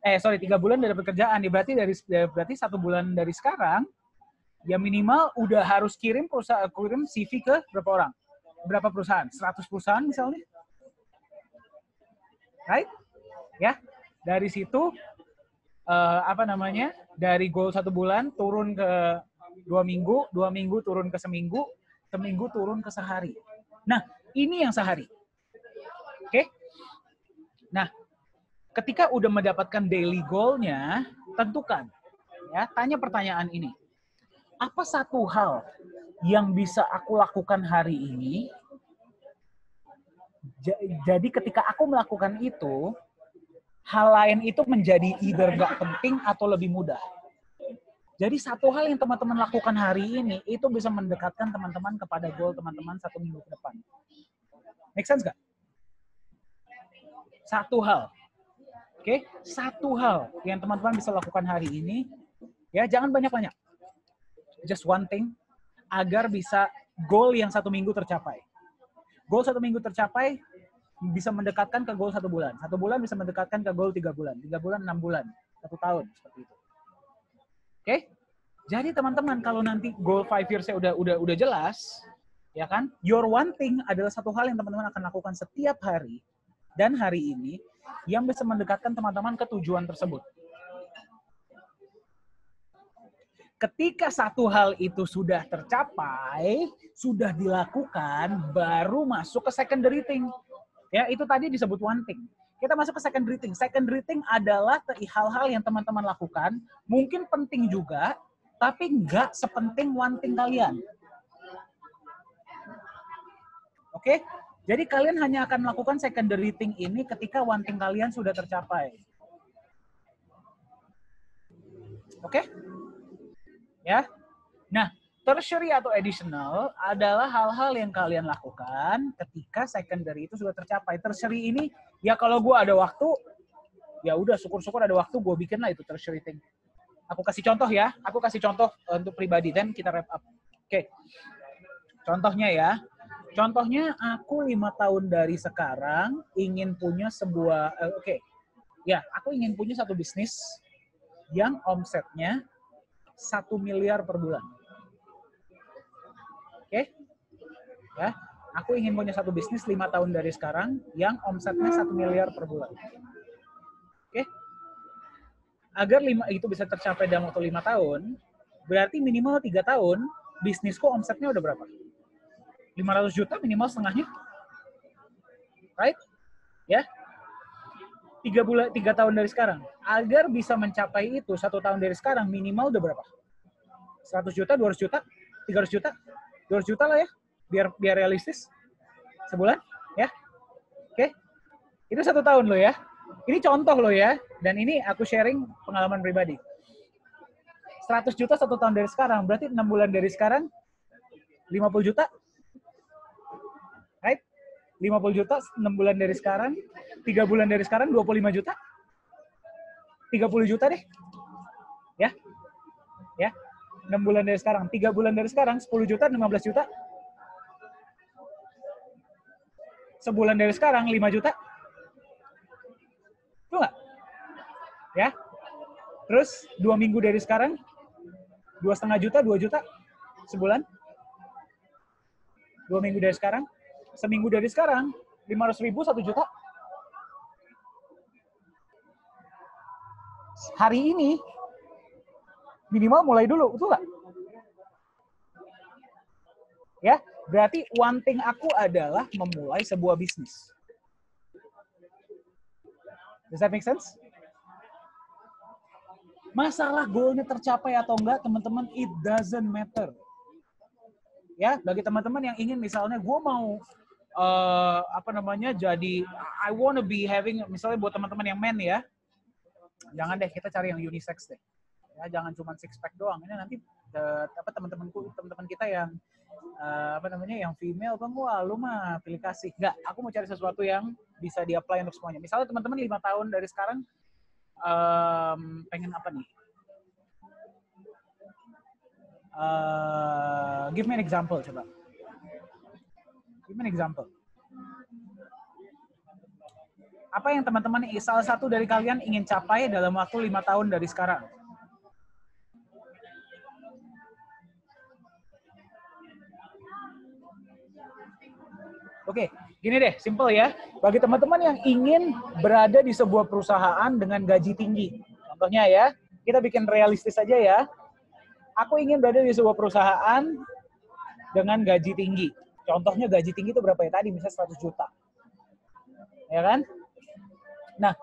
3 bulan udah dapat kerjaan. Berarti 1 bulan dari sekarang, ya minimal udah harus kirim CV ke berapa orang? Berapa perusahaan? 100 perusahaan misalnya. Right? Ya. Dari situ, dari goal 1 bulan turun ke 2 minggu, 2 minggu turun ke seminggu, seminggu turun ke sehari. Nah, ini yang sehari. Oke? Nah, ketika udah mendapatkan daily goal-nya, tentukan. Ya, tanya pertanyaan ini. Apa satu hal yang bisa aku lakukan hari ini? Jadi ketika aku melakukan itu, hal lain itu menjadi either nggak penting atau lebih mudah. Jadi satu hal yang teman-teman lakukan hari ini, itu bisa mendekatkan teman-teman kepada goal teman-teman 1 minggu ke depan. Make sense nggak? Satu hal. Oke? Satu hal yang teman-teman bisa lakukan hari ini, ya jangan banyak-banyak. Just one thing, agar bisa goal yang 1 minggu tercapai. Goal 1 minggu tercapai, bisa mendekatkan ke goal 1 bulan. 1 bulan bisa mendekatkan ke goal 3 bulan. 3 bulan, 6 bulan. 1 tahun, seperti itu. Oke? Jadi teman-teman, kalau nanti goal 5 years-nya udah jelas, ya kan? Your one thing adalah satu hal yang teman-teman akan lakukan setiap hari, dan hari ini, yang bisa mendekatkan teman-teman ke tujuan tersebut. Ketika satu hal itu sudah tercapai, sudah dilakukan, baru masuk ke secondary thing. Ya, itu tadi disebut one thing. Kita masuk ke secondary thing. Secondary thing adalah hal-hal yang teman-teman lakukan, mungkin penting juga, tapi nggak sepenting one thing kalian. Oke? Jadi kalian hanya akan melakukan secondary thing ini ketika one thing kalian sudah tercapai. Oke? Ya. Nah, tertiary atau additional adalah hal-hal yang kalian lakukan ketika secondary itu sudah tercapai. Tertiary ini, ya kalau gue ada waktu, ya udah syukur-syukur ada waktu gue bikin lah itu tertiary thing. Aku kasih contoh ya. Aku kasih contoh untuk pribadi, dan kita wrap up. Oke. Contohnya ya. Contohnya aku 5 tahun dari sekarang ingin punya sebuah, aku ingin punya satu bisnis yang omsetnya 1 miliar per bulan. Oke? Ya, aku ingin punya satu bisnis 5 tahun dari sekarang yang omsetnya 1 miliar per bulan. Oke? Agar itu bisa tercapai dalam waktu 5 tahun, berarti minimal 3 tahun, bisnisku omsetnya udah berapa? 500 juta minimal setengahnya. Right? Ya. 3 tahun dari sekarang. Agar bisa mencapai itu 1 tahun dari sekarang, minimal udah berapa? 100 juta, 200 juta, 300 juta, 200 juta lah ya. Biar realistis. Sebulan, ya. Oke. Itu 1 tahun loh ya. Ini contoh loh ya. Dan ini aku sharing pengalaman pribadi. 100 juta 1 tahun dari sekarang, berarti 6 bulan dari sekarang, 50 juta. Right? 50 juta 6 bulan dari sekarang, 3 bulan dari sekarang 25 juta. 30 juta deh. Ya. Ya. 6 bulan dari sekarang, 3 bulan dari sekarang 10 juta, 15 juta. Sebulan dari sekarang 5 juta. Itu enggak? Ya. Terus 2 minggu dari sekarang 2,5 juta, 2 juta sebulan. 2 minggu dari sekarang, seminggu dari sekarang 500.000, 1 juta. Hari ini minimal mulai dulu, betul nggak? Ya, berarti one thing aku adalah memulai sebuah bisnis. Does that make sense? Masalah goalnya tercapai atau enggak, teman-teman, it doesn't matter. Ya, bagi teman-teman yang ingin misalnya gue mau jadi I wanna be having, misalnya buat teman-teman yang men ya, jangan deh, kita cari yang unisex deh. Ya, jangan cuma six pack doang. Ini nanti teman-teman kita yang yang female, wah lu mah pilih kasih. Enggak, aku mau cari sesuatu yang bisa di-apply untuk semuanya. Misalnya teman-teman 5 tahun dari sekarang pengen apa nih? Give me an example, coba. Give me an example. Apa yang teman-teman, salah satu dari kalian ingin capai dalam waktu 5 tahun dari sekarang? Oke, gini deh, simple ya. Bagi teman-teman yang ingin berada di sebuah perusahaan dengan gaji tinggi. Contohnya ya, kita bikin realistis aja ya. Aku ingin berada di sebuah perusahaan dengan gaji tinggi. Contohnya gaji tinggi itu berapa ya tadi? Misalnya 100 juta. Ya kan? Nah,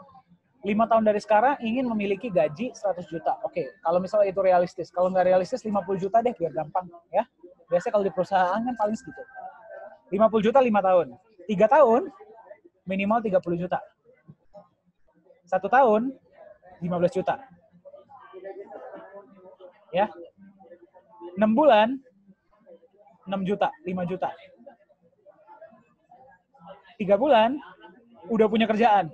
5 tahun dari sekarang ingin memiliki gaji 100 juta. Oke, kalau misalnya itu realistis. Kalau nggak realistis, 50 juta deh, biar gampang. Ya. Biasanya kalau di perusahaan kan paling segitu. 50 juta 5 tahun. 3 tahun, minimal 30 juta. 1 tahun, 15 juta. Ya. 6 bulan, 6 juta, 5 juta. 3 bulan, udah punya kerjaan.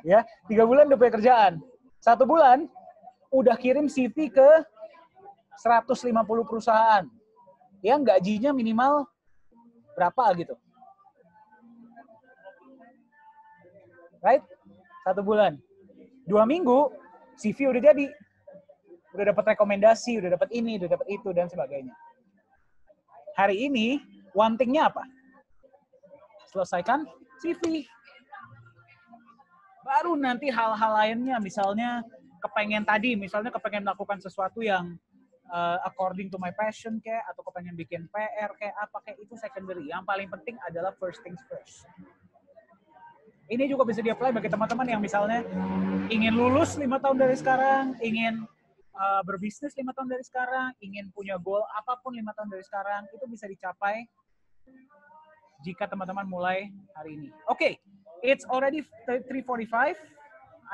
Ya, 3 bulan udah punya kerjaan. 1 bulan, udah kirim CV ke 150 perusahaan. Yang gajinya minimal berapa gitu. Right? 1 bulan. 2 minggu, CV udah jadi. Udah dapat rekomendasi, udah dapat ini, udah dapat itu, dan sebagainya. Hari ini, one thing-nya apa? Selesaikan CV. Baru nanti hal-hal lainnya, misalnya kepengen melakukan sesuatu yang according to my passion kayak, atau kepengen bikin PR kayak apa kayak, itu secondary. Yang paling penting adalah first things first. Ini juga bisa di-apply bagi teman-teman yang misalnya ingin lulus 5 tahun dari sekarang, ingin berbisnis 5 tahun dari sekarang, ingin punya goal apapun 5 tahun dari sekarang, itu bisa dicapai jika teman-teman mulai hari ini. Oke, it's already 3:45.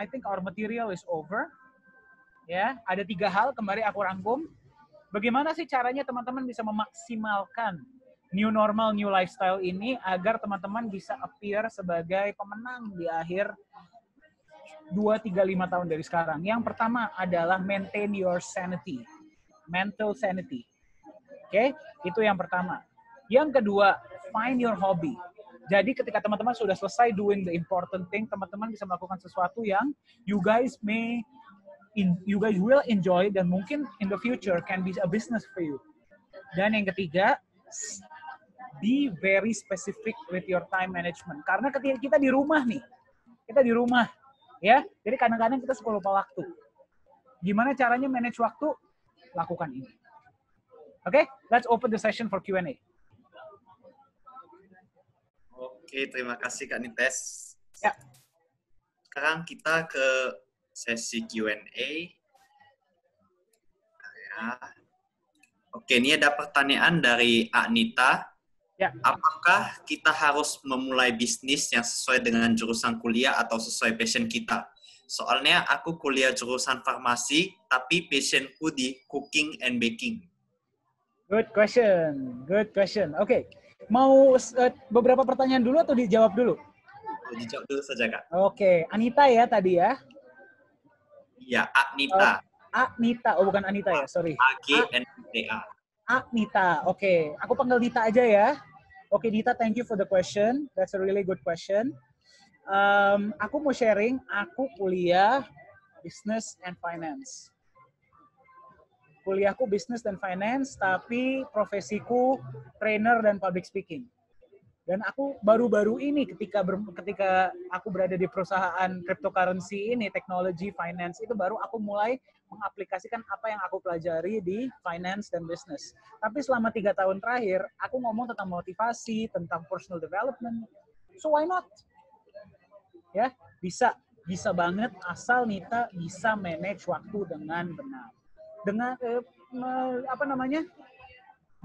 I think our material is over. Ya, ada 3 hal kembali aku rangkum. Bagaimana sih caranya teman-teman bisa memaksimalkan new normal, new lifestyle ini agar teman-teman bisa appear sebagai pemenang di akhir 2, 3, 5 tahun dari sekarang. Yang pertama adalah maintain your sanity. Mental sanity. Oke, itu yang pertama. Yang kedua, find your hobby. Jadi ketika teman-teman sudah selesai doing the important thing, teman-teman bisa melakukan sesuatu yang you guys will enjoy dan mungkin in the future can be a business for you. Dan yang ketiga, be very specific with your time management. Karena ketika kita di rumah nih, ya, jadi kadang-kadang kita suka lupa waktu. Gimana caranya manage waktu? Lakukan ini. Oke, let's open the session for Q&A. Oke, terima kasih Kak Nites. Ya. Sekarang kita ke sesi Q&A. Ya. Oke, ini ada pertanyaan dari Anita. Ya. Apakah kita harus memulai bisnis yang sesuai dengan jurusan kuliah atau sesuai passion kita? Soalnya aku kuliah jurusan farmasi, tapi passionku di cooking and baking. Good question. Oke. Mau beberapa pertanyaan dulu atau dijawab dulu? Dijawab dulu saja, Kak. Oke. Anita ya tadi ya? Iya, Anita. Anita. Oh, bukan Anita ya, sorry. A-G-N-I-T-A. Anita. Oke. Aku panggil Dita aja ya. Oke, Dita, thank you for the question. That's a really good question. Aku mau sharing, aku kuliah Business and Finance. Kuliahku Business dan Finance, tapi profesiku trainer dan public speaking. Dan aku baru-baru ini ketika aku berada di perusahaan cryptocurrency ini, teknologi, finance, itu baru aku mulai mengaplikasikan apa yang aku pelajari di finance dan business. Tapi selama 3 tahun terakhir, aku ngomong tentang motivasi, tentang personal development. So why not? Ya, bisa. Bisa banget asal Nita bisa manage waktu dengan benar. Dengan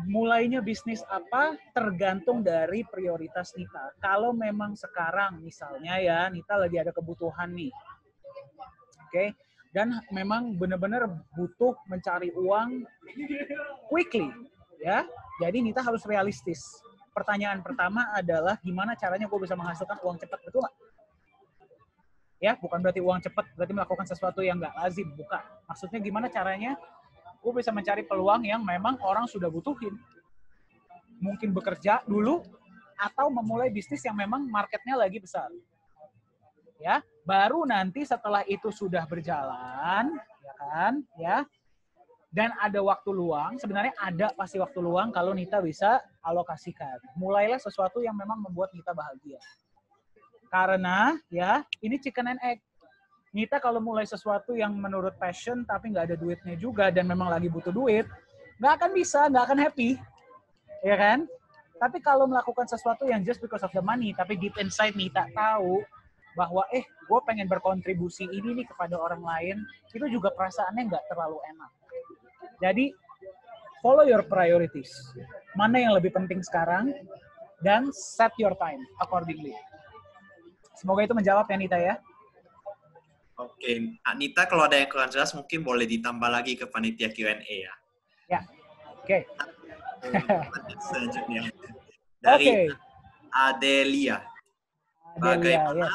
mulainya bisnis apa tergantung dari prioritas Nita. Kalau memang sekarang misalnya ya Nita lagi ada kebutuhan nih, oke, dan memang benar-benar butuh mencari uang quickly, ya. Jadi Nita harus realistis. Pertanyaan pertama adalah gimana caranya gue bisa menghasilkan uang cepat, betul nggak? Ya, bukan berarti uang cepat berarti melakukan sesuatu yang nggak lazim, bukan. Maksudnya gimana caranya gue bisa mencari peluang yang memang orang sudah butuhin. Mungkin bekerja dulu atau memulai bisnis yang memang marketnya lagi besar. Ya, baru nanti setelah itu sudah berjalan, ya kan, ya. Dan ada waktu luang, sebenarnya ada pasti waktu luang kalau Nita bisa alokasikan. Mulailah sesuatu yang memang membuat Nita bahagia. Karena ya, ini chicken and egg. Nita kalau mulai sesuatu yang menurut passion tapi nggak ada duitnya juga dan memang lagi butuh duit, nggak akan bisa, nggak akan happy. Ya kan? Tapi kalau melakukan sesuatu yang just because of the money, tapi deep inside Nita tahu bahwa gue pengen berkontribusi ini nih kepada orang lain, itu juga perasaannya nggak terlalu enak. Jadi, follow your priorities. Mana yang lebih penting sekarang, dan set your time accordingly. Semoga itu menjawab ya, Nita ya. Oke, Nita kalau ada yang kurang jelas mungkin boleh ditambah lagi ke panitia Q&A ya. Ya, oke. Selanjutnya dari Adelia. Bagaimana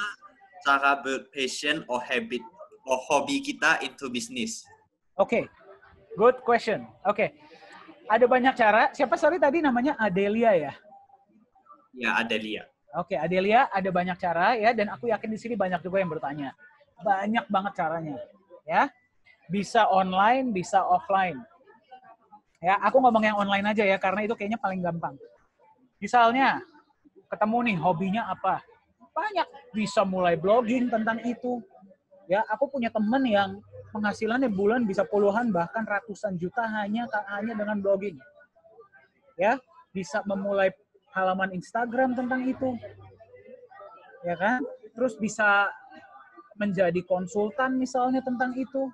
cara passion or habit or hobi kita into business? Oke, good question. Oke, ada banyak cara. Siapa tadi namanya Adelia ya? Ya, Adelia. Oke, Adelia, ada banyak cara ya, dan aku yakin di sini banyak juga yang bertanya. Banyak banget caranya, ya. Bisa online, bisa offline. Ya, aku ngomong yang online aja ya, karena itu kayaknya paling gampang. Misalnya, ketemu nih hobinya apa? Banyak, bisa mulai blogging tentang itu. Ya, aku punya temen yang penghasilannya bulan bisa puluhan bahkan ratusan juta hanya dengan blogging. Ya, bisa memulai halaman Instagram tentang itu. Ya kan? Terus bisa menjadi konsultan misalnya tentang itu.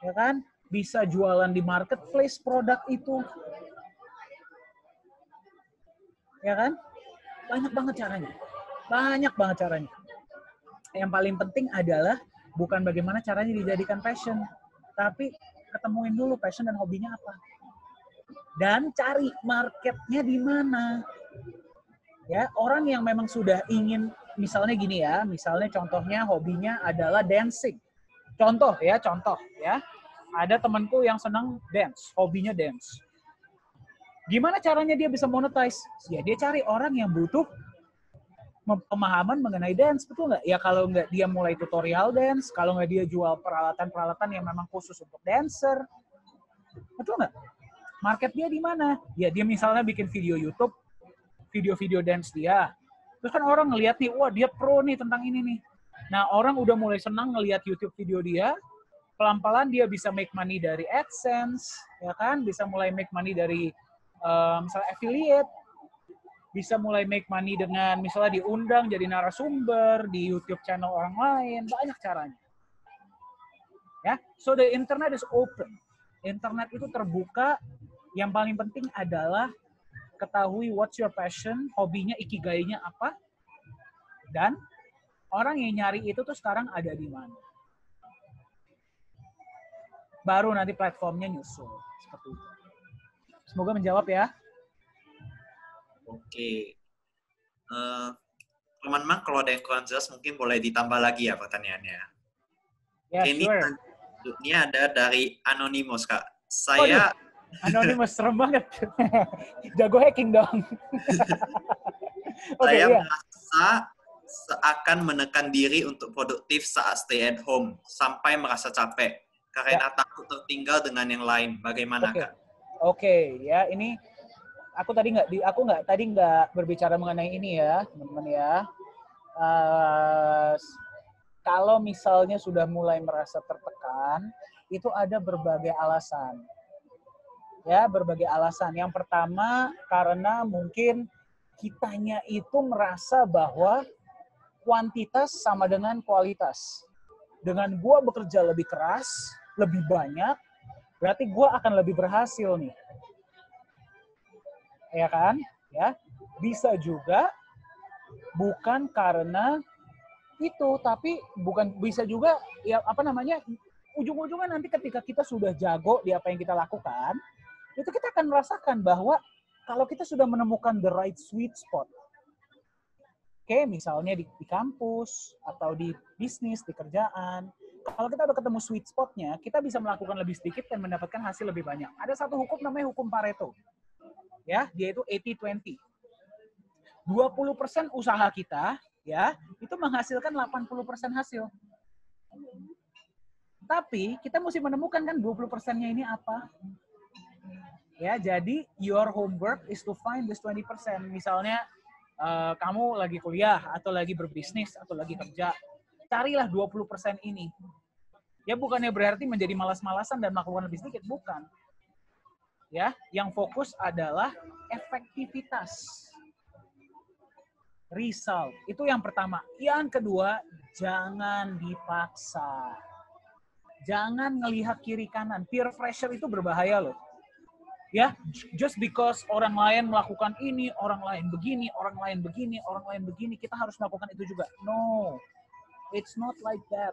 Ya kan? Bisa jualan di marketplace produk itu. Ya kan? Banyak banget caranya. Banyak banget caranya. Yang paling penting adalah bukan bagaimana caranya dijadikan passion, tapi ketemuin dulu passion dan hobinya apa. Dan cari marketnya di mana. Ya, orang yang memang sudah ingin, misalnya gini ya, misalnya contohnya hobinya adalah dancing. Contoh ya. Ada temanku yang senang dance, hobinya dance. Gimana caranya dia bisa monetize? Ya dia cari orang yang butuh pemahaman mengenai dance, betul nggak? Ya kalau nggak dia mulai tutorial dance, kalau nggak dia jual peralatan-peralatan yang memang khusus untuk dancer, betul nggak? Market dia di mana? Ya dia misalnya bikin video YouTube, video-video dance dia. Terus kan orang ngeliat nih, wah dia pro nih tentang ini nih. Nah orang udah mulai senang ngeliat YouTube video dia, pelan-pelan dia bisa make money dari AdSense, ya kan? Bisa mulai make money dari misalnya affiliate, bisa mulai make money dengan misalnya diundang jadi narasumber di YouTube channel orang lain, banyak caranya. Ya, so the internet is open. Internet itu terbuka. Yang paling penting adalah ketahui what's your passion, hobinya, ikigainya apa, dan orang yang nyari itu tuh sekarang ada di mana. Baru nanti platformnya nyusul. Seperti itu. Semoga menjawab ya. Oke. Teman-teman, kalau ada yang kurang jelas mungkin boleh ditambah lagi ya pertanyaannya. Ya, sure. Ini ada dari Anonymous, Kak. Saya... Anonymous, serem banget. Jago hacking dong. Saya merasa seakan menekan diri untuk produktif saat stay at home, sampai merasa capek. Karena takut tertinggal dengan yang lain. Bagaimana, Kak? Oke, ya ini aku nggak berbicara mengenai ini ya, teman-teman ya. Kalau misalnya sudah mulai merasa tertekan, itu ada berbagai alasan. Ya, berbagai alasan. Yang pertama, karena mungkin kitanya itu merasa bahwa kuantitas sama dengan kualitas. Dengan gue bekerja lebih keras, lebih banyak, berarti gue akan lebih berhasil nih. Ya kan? Ya. Bisa juga bukan karena itu, tapi bukan bisa juga ya ujung-ujungnya nanti ketika kita sudah jago di apa yang kita lakukan, itu kita akan merasakan bahwa kalau kita sudah menemukan the right sweet spot, misalnya di kampus atau di bisnis, di kerjaan, kalau kita udah ketemu sweet spotnya, kita bisa melakukan lebih sedikit dan mendapatkan hasil lebih banyak. Ada satu hukum namanya hukum Pareto. Ya, dia itu 80-20. 20% usaha kita, ya, itu menghasilkan 80% hasil. Tapi kita mesti menemukan kan 20%-nya ini apa. Ya, jadi your homework is to find this 20%. Misalnya kamu lagi kuliah atau lagi berbisnis atau lagi kerja, carilah 20% ini. Ya, bukannya berarti menjadi malas-malasan dan melakukan lebih sedikit, bukan. Ya, yang fokus adalah efektivitas. Result. Itu yang pertama. Yang kedua, jangan dipaksa. Jangan ngelihat kiri kanan. Peer pressure itu berbahaya loh. Ya, just because orang lain melakukan ini, orang lain begini, orang lain begini, orang lain begini, kita harus melakukan itu juga. No, it's not like that.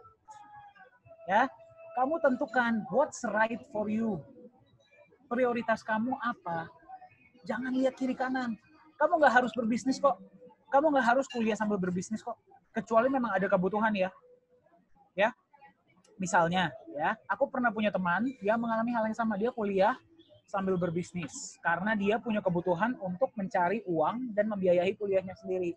Ya, kamu tentukan what's right for you. Prioritas kamu apa? Jangan lihat kiri kanan. Kamu nggak harus berbisnis kok. Kamu nggak harus kuliah sambil berbisnis kok. Kecuali memang ada kebutuhan ya. Ya, misalnya, ya, aku pernah punya teman yang mengalami hal yang sama. Dia kuliah sambil berbisnis karena dia punya kebutuhan untuk mencari uang dan membiayai kuliahnya sendiri.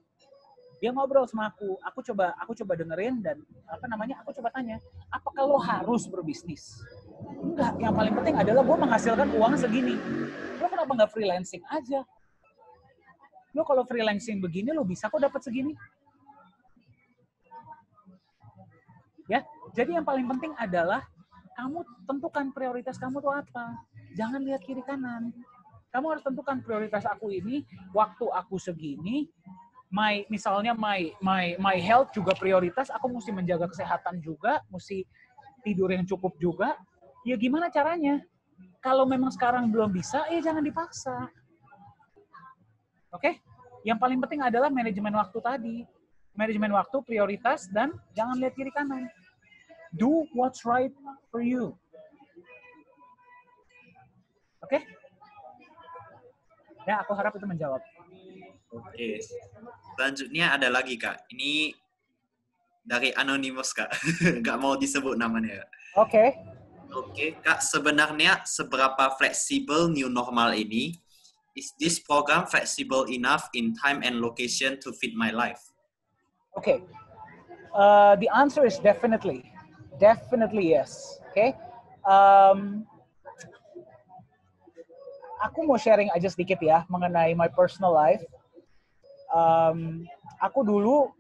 Dia ngobrol sama aku coba dengerin dan aku coba tanya, apakah lo harus berbisnis? Enggak, yang paling penting adalah gue menghasilkan uang segini. Lo kenapa nggak freelancing aja? Lo kalau freelancing begini lo bisa kok dapat segini. Ya, jadi yang paling penting adalah kamu tentukan prioritas kamu tuh apa. Jangan lihat kiri kanan. Kamu harus tentukan prioritas aku ini, waktu aku segini, misalnya my health juga prioritas, aku mesti menjaga kesehatan juga, mesti tidur yang cukup juga. Ya gimana caranya? Kalau memang sekarang belum bisa, jangan dipaksa. Oke? Yang paling penting adalah manajemen waktu tadi. Manajemen waktu, prioritas, dan jangan lihat kiri kanan. Do what's right for you. Oke? Ya, aku harap itu menjawab. Oke. Selanjutnya ada lagi, Kak. Ini dari Anonymous, Kak. Nggak mau disebut namanya. Oke. Oke, Kak. Sebenarnya seberapa fleksibel new normal ini? Is this program flexible enough in time and location to fit my life? Okay. The answer is definitely yes. Okay. Aku mau sharing aja sedikit ya mengenai my personal life. Aku dulu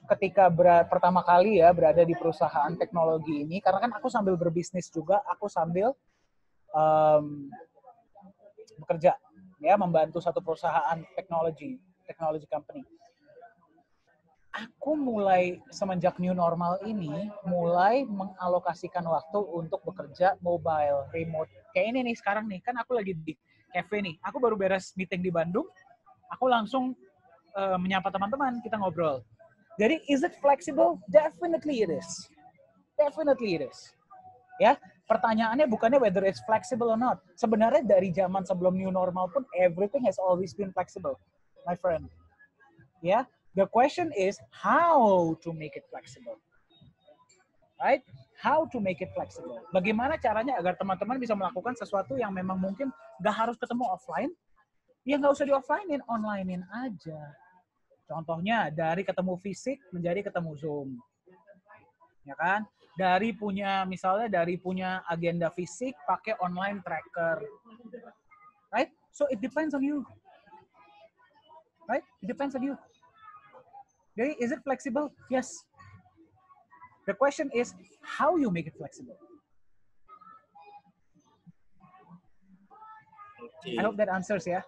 ketika pertama kali ya berada di perusahaan teknologi ini, karena kan aku sambil berbisnis juga, aku sambil bekerja ya, membantu satu perusahaan technology company. Aku mulai semenjak new normal ini mulai mengalokasikan waktu untuk bekerja mobile, remote. Kayak ini nih sekarang nih, kan aku lagi di cafe nih. Aku baru beres meeting di Bandung, aku langsung menyapa teman-teman, kita ngobrol. Jadi, is it flexible? Definitely it is. Definitely it is. Ya, pertanyaannya bukannya whether it's flexible or not. Sebenarnya dari zaman sebelum new normal pun everything has always been flexible, my friend. Ya, the question is how to make it flexible. Right? How to make it flexible. Bagaimana caranya agar teman-teman bisa melakukan sesuatu yang memang mungkin nggak harus ketemu offline, ya nggak usah di-offline-in, online-in aja. Contohnya dari ketemu fisik menjadi ketemu Zoom. Ya kan? Misalnya dari punya agenda fisik pakai online tracker. Right? So it depends on you. Right? It depends on you. Jadi, is it flexible? Yes. The question is how you make it flexible. Okay. I hope that answers ya.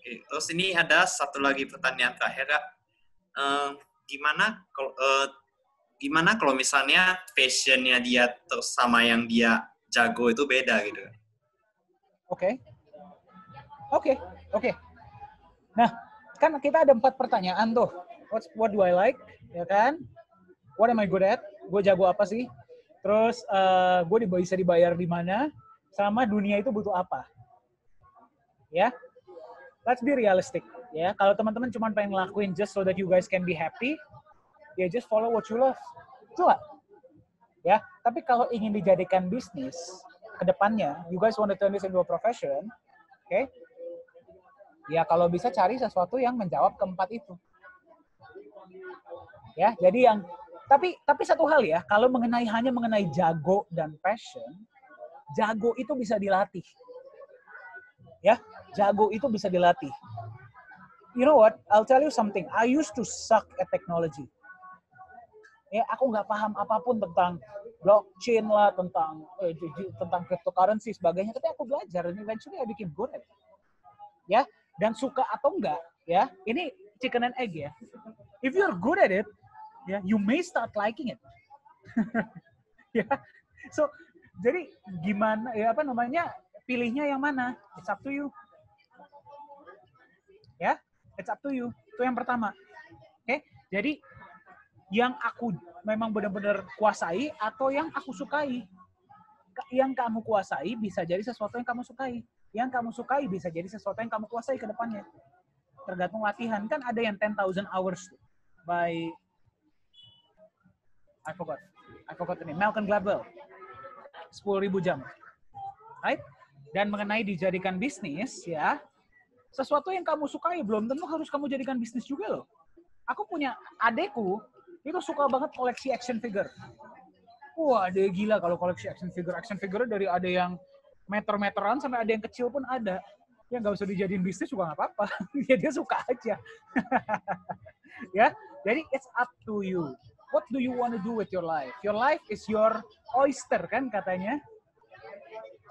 Oke, terus ini ada satu lagi pertanyaan terakhir, Kak. Gimana kalau misalnya passionnya dia terus sama yang dia jago itu beda gitu? Oke. Nah, kan kita ada 4 pertanyaan tuh. What do I like, ya kan? What am I good at? Gue jago apa sih? Terus gue bisa dibayar di mana? Sama dunia itu butuh apa? Ya, let's be realistic. Ya, kalau teman-teman cuma pengen ngelakuin just so that you guys can be happy, ya just follow what you love. Coba. Ya, tapi kalau ingin dijadikan bisnis ke depannya, you guys want to turn this into a profession, okay? Ya kalau bisa cari sesuatu yang menjawab keempat itu. Ya, jadi yang tapi satu hal ya, kalau hanya mengenai jago dan passion, jago itu bisa dilatih. Ya, jago itu bisa dilatih. You know what? I'll tell you something. I used to suck at technology. Ya, aku nggak paham apapun tentang blockchain lah, tentang cryptocurrency sebagainya, tapi aku belajar and eventually I became good at it. Ya, dan suka atau enggak, ya, ini chicken and egg ya. If you're good at it, ya, you may start liking it. Ya, so jadi gimana ya pilihnya yang mana? It's up to you. Ya, it's up to you. Itu yang pertama. Oke, jadi yang aku memang benar-benar kuasai atau yang aku sukai. Yang kamu kuasai bisa jadi sesuatu yang kamu sukai. Yang kamu sukai bisa jadi sesuatu yang kamu kuasai ke depannya. Tergantung latihan. Kan ada yang 10,000 hours by I forgot the name. Malcolm Gladwell. 10.000 jam. Right? Dan mengenai dijadikan bisnis, ya, sesuatu yang kamu sukai belum tentu harus kamu jadikan bisnis juga loh. Aku punya adekku, itu suka banget koleksi action figure. Wah, dia gila kalau koleksi action figure. Action figure dari ada yang meter-meteran sampai ada yang kecil pun ada. Ya nggak usah dijadiin bisnis juga nggak apa-apa. Ya dia suka aja. Ya, jadi it's up to you. What do you want to do with your life? Your life is your oyster kan katanya.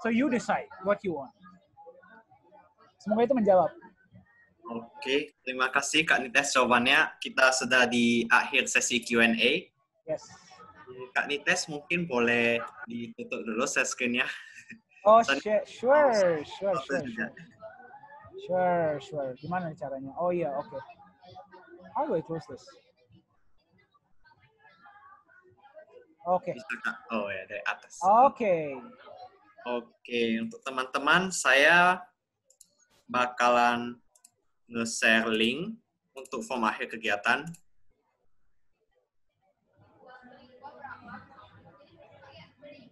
So you decide what you want. Semoga itu menjawab. Oke, terima kasih Kak Nites jawabannya. Kita sudah di akhir sesi Q&A. Yes. Kak Nites mungkin boleh ditutup dulu share screen-nya. Oh, sure. Gimana caranya? Oh iya, oke. How do I close this? Oke. Oh ya, dari atas. Oke, untuk teman-teman, saya bakalan nge-share link untuk form akhir kegiatan.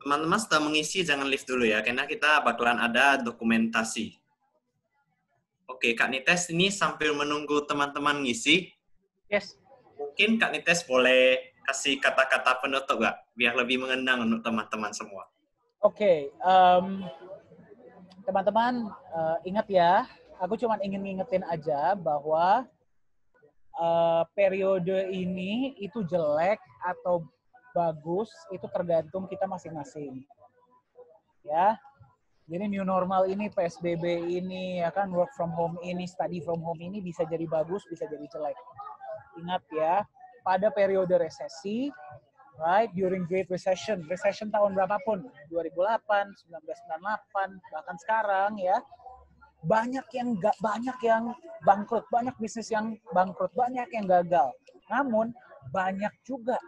Teman-teman setelah mengisi jangan leave dulu ya, karena kita bakalan ada dokumentasi. Oke, Kak Nites ini sambil menunggu teman-teman ngisi. Yes. Mungkin Kak Nites boleh kasih kata-kata penutup nggak? Biar lebih mengenang untuk teman-teman semua. Oke, teman-teman ingat ya, aku cuma ingin ngingetin aja bahwa periode ini itu jelek atau bagus itu tergantung kita masing-masing. Ya. Jadi new normal ini, PSBB ini, ya kan, work from home ini, study from home ini bisa jadi bagus, bisa jadi jelek. Ingat ya, pada periode resesi, right, during Great Recession tahun berapapun, 2008, 1998, bahkan sekarang ya, banyak yang bangkrut, banyak bisnis yang bangkrut, banyak yang gagal. Namun banyak juga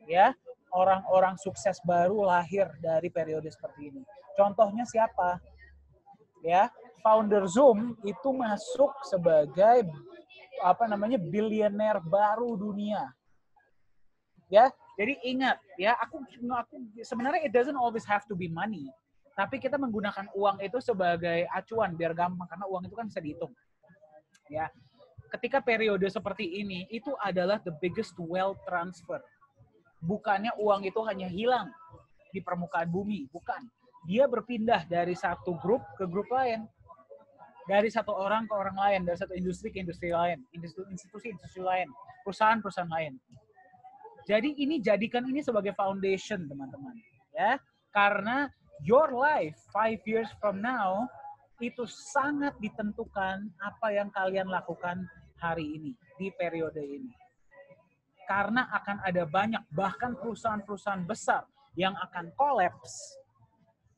ya orang-orang sukses baru lahir dari periode seperti ini. Contohnya siapa? Ya, founder Zoom itu masuk sebagai bilioner baru dunia. Ya, jadi ingat ya, aku sebenarnya it doesn't always have to be money. Tapi kita menggunakan uang itu sebagai acuan biar gampang karena uang itu kan bisa dihitung. Ya. Ketika periode seperti ini itu adalah the biggest wealth transfer. Bukannya uang itu hanya hilang di permukaan bumi, bukan. Dia berpindah dari satu grup ke grup lain. Dari satu orang ke orang lain, dari satu industri ke industri lain, institusi lain, perusahaan lain. Jadi jadikan ini sebagai foundation, teman-teman. Ya, karena your life 5 years from now itu sangat ditentukan apa yang kalian lakukan hari ini. di periode ini. Karena akan ada banyak, bahkan perusahaan-perusahaan besar yang akan kolaps.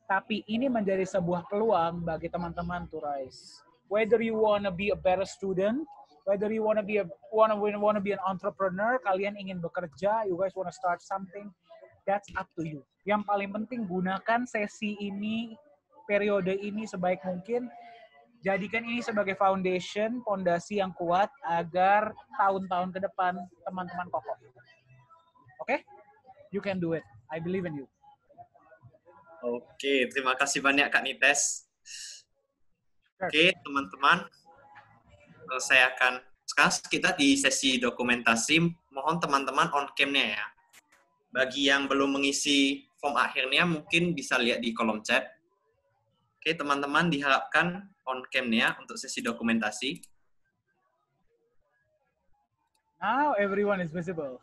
Tapi ini menjadi sebuah peluang bagi teman-teman to rise. Whether you wanna be a better student, whether you wanna be an entrepreneur, kalian ingin bekerja, you guys wanna start something, that's up to you. Yang paling penting gunakan sesi ini, periode ini sebaik mungkin. Jadikan ini sebagai foundation, fondasi yang kuat agar tahun-tahun ke depan teman-teman kokoh. Oke? You can do it. I believe in you. Oke, terima kasih banyak Kak Nites. Oke, teman-teman. Sekarang kita di sesi dokumentasi, mohon teman-teman on cam-nya ya. Bagi yang belum mengisi form akhirnya, mungkin bisa lihat di kolom chat. Oke, teman-teman diharapkan on cam-nya untuk sesi dokumentasi. Now everyone is visible.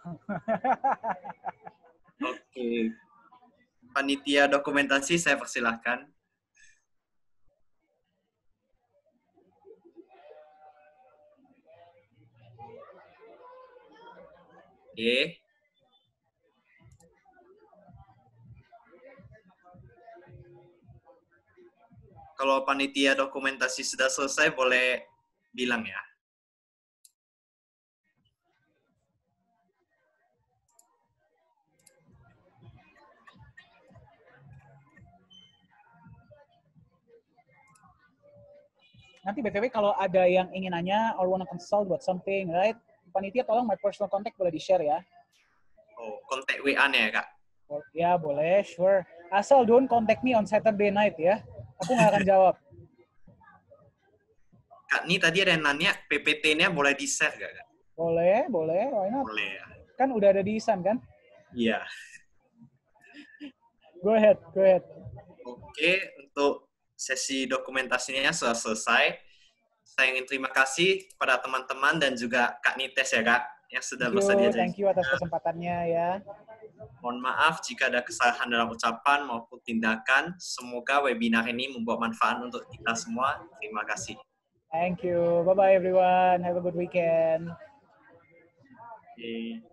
Oke. Panitia dokumentasi, saya persilahkan. Oke. Kalau panitia dokumentasi sudah selesai, boleh bilang ya. Nanti BTW kalau ada yang ingin nanya or wanna consult buat something, right? Panitia tolong my personal contact boleh di-share ya. Oh, kontak WA-nya ya, Kak? Ya, boleh, sure. Asal don't contact me on Saturday night ya. Aku nggak akan jawab. Kak, ini tadi ada yang nanya, PPT-nya boleh di-share nggak, Kak? Boleh, why not? Boleh ya. Kan udah ada di Isan kan? Iya. Go ahead. Oke, untuk sesi dokumentasinya sudah selesai. Saya ingin terima kasih kepada teman-teman dan juga Kak Nites ya, Kak, yang sudah bersedia. Thank you atas kesempatannya ya. Mohon maaf jika ada kesalahan dalam ucapan maupun tindakan. Semoga webinar ini membawa manfaat untuk kita semua. Terima kasih. Thank you. Bye-bye everyone. Have a good weekend. Okay.